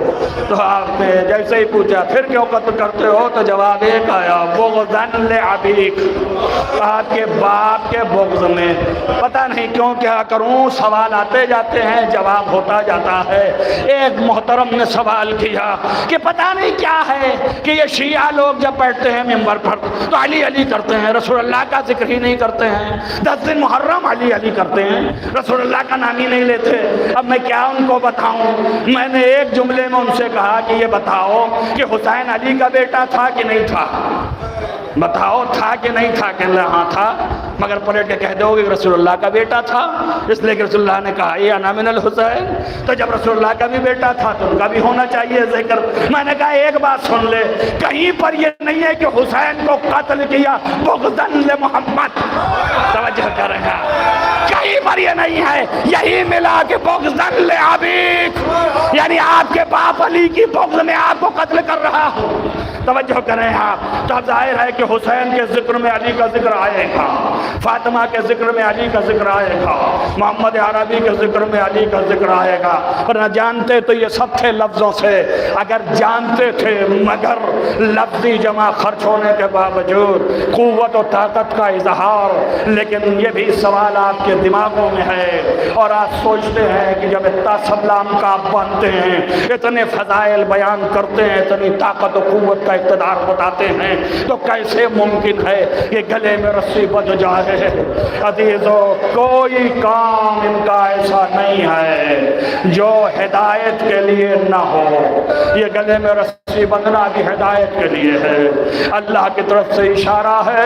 تو آپ نے جیسے ہی پوچھا پھر کیوں قتل کرتے ہو تو جواب ایک آیا، بغضاً لعبیک، آپ کے باپ کے بغض میں. پتہ نہیں کیوں کیا کروں، سوال آتے جاتے ہیں جواب ہوتا جاتا ہے. ایک محترم نے سوال کیا کہ پتہ نہیں کیا ہے کہ یہ شیعہ لوگ جب بیٹھتے ہیں ممبر پر تو علی علی کرتے ہیں، رسول اللہ کا ذکر ہی نہیں کرتے ہیں. 10 دن محرم علی علی کرتے ہیں، رسول اللہ کا نام ہی نہیں لیتے. اب میں کیا ان کو بتاؤں؟ میں نے ایک جملے میں ان سے کہا کہ یہ بتاؤ کہ حسین علی کا بیٹا تھا کہ نہیں تھا؟ بتاؤ تھا کہ نہیں تھا؟ کہ اللہ ہاں تھا، مگر پلٹ کے کہہ دو کہ رسول اللہ کا بیٹا تھا، اس لیے کہ رسول اللہ نے کہا یہ انا من الحسین. تو جب رسول اللہ کا بھی بیٹا تھا تو ان کا بھی ہونا چاہیے ذکر. میں نے کہا ایک بات سن لے، کہیں پر یہ نہیں ہے کہ حسین کو قتل کیا بغضاً لمحمد. توجہ کریں گا، کہیں پر یہ نہیں ہے. یہی ملا کہ بغضاً لابیک، یعنی آپ کے باپ علی کی بغض میں آپ کو قتل کر رہا ہوں. توجہ کریں آپ. تو ظاہر ہے کہ حسین کے ذکر میں علی کا ذکر آئے گا، فاطمہ کے ذکر میں علی کا ذکر آئے گا، محمد عربی کے ذکر میں علی کا ذکر آئے گا. اور نہ جانتے تو یہ سب تھے لفظوں سے، اگر جانتے تھے مگر لفظی جمع خرچ ہونے کے باوجود قوت و طاقت کا اظہار. لیکن یہ بھی سوال آپ کے دماغوں میں ہے اور آپ سوچتے ہیں کہ جب اتنا سلام کا آپ بنتے ہیں، اتنے فضائل بیان کرتے ہیں، اتنی طاقت و قوت کا اقتدار بتاتے ہیں، تو کیسے ممکن ہے کہ گلے میں رسی بجھ جائے؟ عزیزو، کوئی کام ان کا ایسا نہیں ہے جو ہدایت کے لیے نہ ہو. یہ گلے میں رسی بندھنا بھی ہدایت کے لیے ہے، اللہ کی طرف سے اشارہ ہے.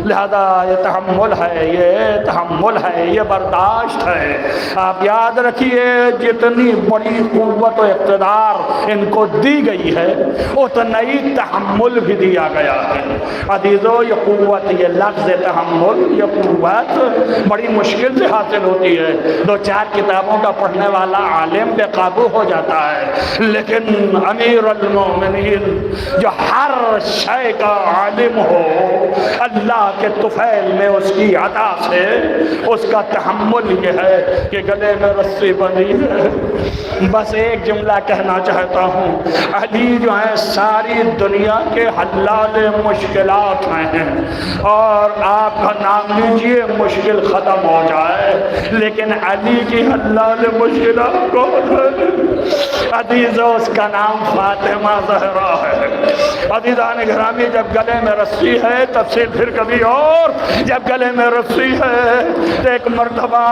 لہذا یہ تحمل ہے، یہ تحمل ہے، یہ برداشت ہے. آپ یاد رکھیے جتنی بڑی قوت و اقتدار ان کو دی گئی ہے اتنا ہی تحمل بھی دیا گیا ہے. عزیزو، یہ قوت، یہ لفظ تحمل، یہ قوت بڑی مشکل سے حاصل ہوتی ہے. 2-4 کتابوں کا پڑھنے والا عالم بے قابو ہو جاتا ہے، لیکن امیر المومنین جو ہر شے کا عالم ہو، اللہ کے طفیل میں اس کی عطا سے اس کا تحمل یہ ہے کہ گلے میں رسی بندھی ہے. بس ایک جملہ کہنا چاہتا ہوں، علی جو ہے ساری دنیا کے حلال مشکلات ہیں، اور آپ کا نام لیجئے مشکل ختم ہو جائے، لیکن علی کی حلال مشکلات کون ہے؟ عزیزو، اس کا نام فاطمہ زہرا ہے. عزیزان گرامی، جب گلے میں رسی ہے، تفصیل پھر کبھی اور. جب گلے میں رسی ہے تو ایک مرتبہ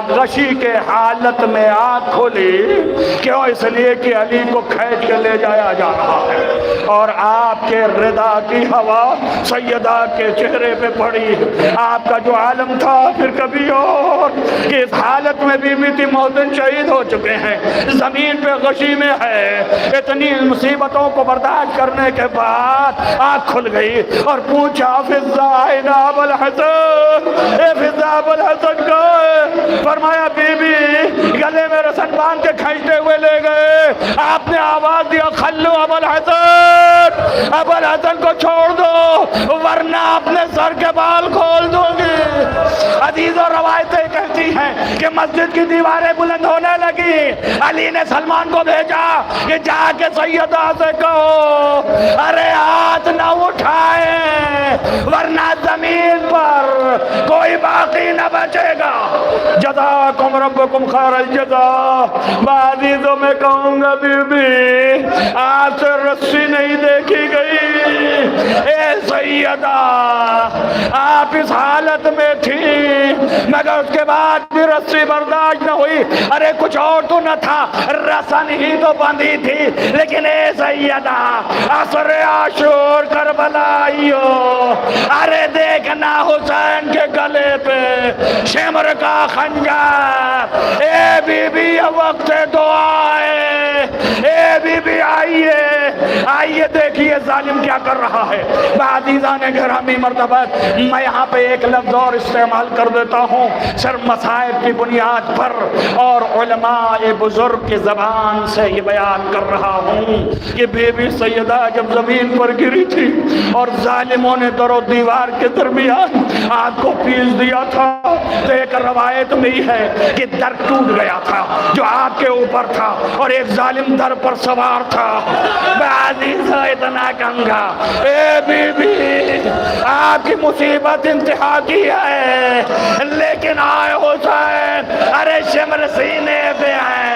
غشی کے حالت میں آنکھ کھولی. کیوں؟ اس لیے کہ علی کو کھینچ کے لے جایا جا رہا ہے، اور آپ کے رضا کی ہوا سیدہ کے چہرے پہ پڑی. آپ کا جو عالم تھا پھر کبھی اور کہ اس حالت میں بی بی محسن شہید ہو چکے ہیں، زمین پہ غشی میں ہے. اتنی مصیبتوں کو برداشت کرنے کے بعد آنکھ کھل گئی اور پوچھا، فضا عین ابو الحسن، اے فضا ابو الحسن کو؟ فرمایا بی بی گلے میں رسن باندھ کے کھینچتے ہوئے لے گئے. آپ نے آواز دیا، خلو ابو الحسن، ابو الحسن کو چھوڑ دو ورنہ اپنے سر کے بال کھول دوں گی. عزیزوں، روایتیں کہتی ہیں کہ مسجد کی دیواریں بلند ہونے لگی. علی نے سلمان کو بھیجا کہ جا کے سیدہ سے کہو ارے ہاتھ نہ اٹھائیں ورنہ زمین پر کوئی باقی نہ بچے گا. جزاکم ربکم خیر الجزا. عزیزوں، میں کہوں گا بی بی آپ سے رسی نہیں دیکھی گئی. اے سیدہ، آپ اس حالت میں تھی مگر اس کے بعد بھی رسی برداشت نہ ہوئی. ارے کچھ اور تو نہ تھا، رسن ہی تو بندھی تھی. لیکن اے سیدہ، عصر عاشور کربلا آئیو، ارے دیکھنا حسین کے گلے پہ شمر کا خنجر. اے بی بی یہ وقت دعا ہے. اے بی بی آئیے، آئیے دیکھیے ظالم کیا کر رہا ہے۔ عزیزان گرامی مرتبت، میں یہاں پہ ایک لفظ اور استعمال کر دیتا ہوں صرف مصائب کی بنیاد پر، اور علماء بزرگ کی زبان سے یہ بیان کر رہا ہوں کہ بی بی سیدہ جب زمین پر گری تھی اور ظالموں نے در و دیوار کے درمیان آگ کو پیس دیا تھا، تو ایک روایت میں ہی ہے کہ در ٹوٹ گیا تھا جو آگ کے اوپر تھا، اور ایک ظالم در پر سوار تھا۔ عزیزہ اتنا کہنگا، اے بی بی آپ کی مصیبت انتہا کی ہے، لیکن آئے حسین ارے شمر سینے پہ ہے،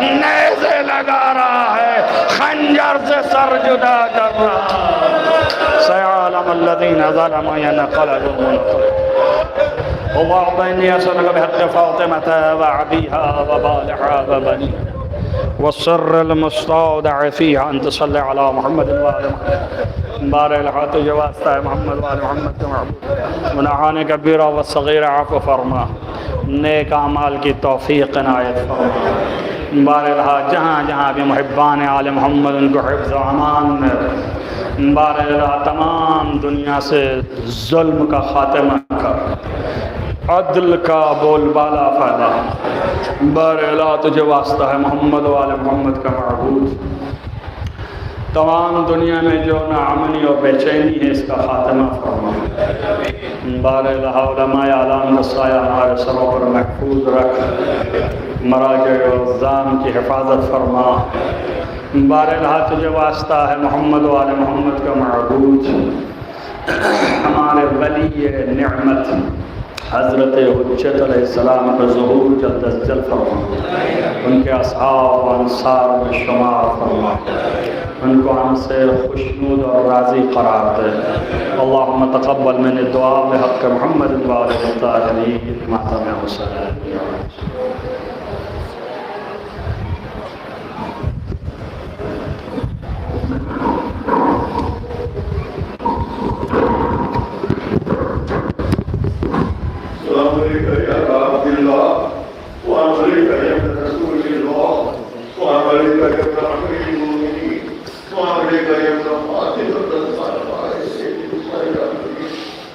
نیزے لگا رہا ہے، خنجر سے سر جدا کر رہا ہے۔ سیعلم الذین ظلموا ینقلبون منقلب اللہم انی اسألک بحق فاطمة وعبیہا وبالحا وبنیہا والسر المستودع فیہا ان تصلی علی محمد وآل محمد بارے لہا تجھے واسطہ ہے محمد وآل محمد کے محبوب گناہان کبیرہ و صغیر عفو فرما، نیک اعمال کی توفیق عنایت فرما، بارے لہا جہاں جہاں بھی محبان آل محمد ان کو حفظ و امان میں، بارے لہا تمام دنیا سے ظلم کا خاتمہ کر، عدل کا بول بالا پھیلا، بارے لہا تجھے واسطہ ہے محمد و آل محمد کا معبود، تمام دنیا میں جو ناامنی اور بے چینی ہے اس کا خاتمہ فرما، بارے لہا علماء اعلام کا سایہ ہمارے سروں پر محفوظ رکھ، مراجع و اعظام کی حفاظت فرما، بارے لہا تجھے واسطہ ہے محمد و آل محمد کا معبود، ہمارے ولی نعمت حضرت حجت علیہ السلام کا ظہور جلد از جلد فرما، ان کے اصحاب و انصار میں شمار فرما، ان کو ہم سے خوشنود اور راضی قرار دے۔ اللہم تقبل من دعا بحق محمد وآلہ الطاہرین ماتم حسین۔ السلام علیکم یا عبد اللہ، السلام علیکم یا رسول اللہ، السلام علیکم یا امیر المؤمنین، السلام علیکم یا فاطمہ الزہرا سید الصالحین،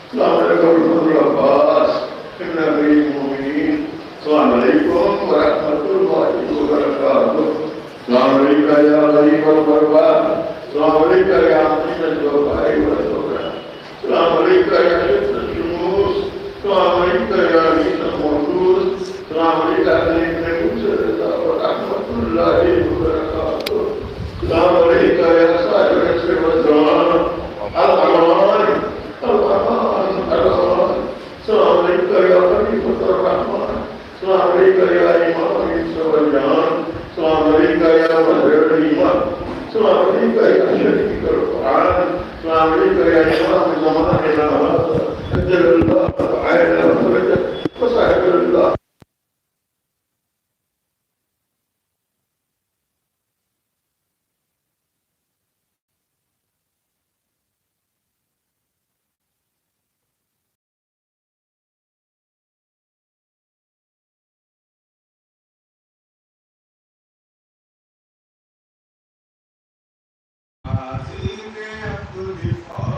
السلام علیکم ابو العباس ابن امیر المؤمنین، السلام علیکم ورحمۃ اللہ وبرکاتہ، السلام علیکم یا غریب الغربا، السلام علیکم یا عظیم الجوہر والسلام، السلام علیکم یا شمس الشموس، السلام علیکم یا عیسی الموجود، السلام علیکم یا موسیٰ ورحمۃ اللہ وبرکاتہ، السلام علیکم یا صاحب العصر والزمان، الرحمن الرحمن الرحمن، السلام علیکم یا خلیفۃ الرحمن، السلام علیکم یا امام الانس والجان، السلام علیکم یا مظہر الایمان، السلام علیکم یا شریک القرآن، السلام علیکم یا امام زماننا هذا، اجل اللہ تعالی وفرجہ وصاحب اللہ۔ عزیز عبد الغفار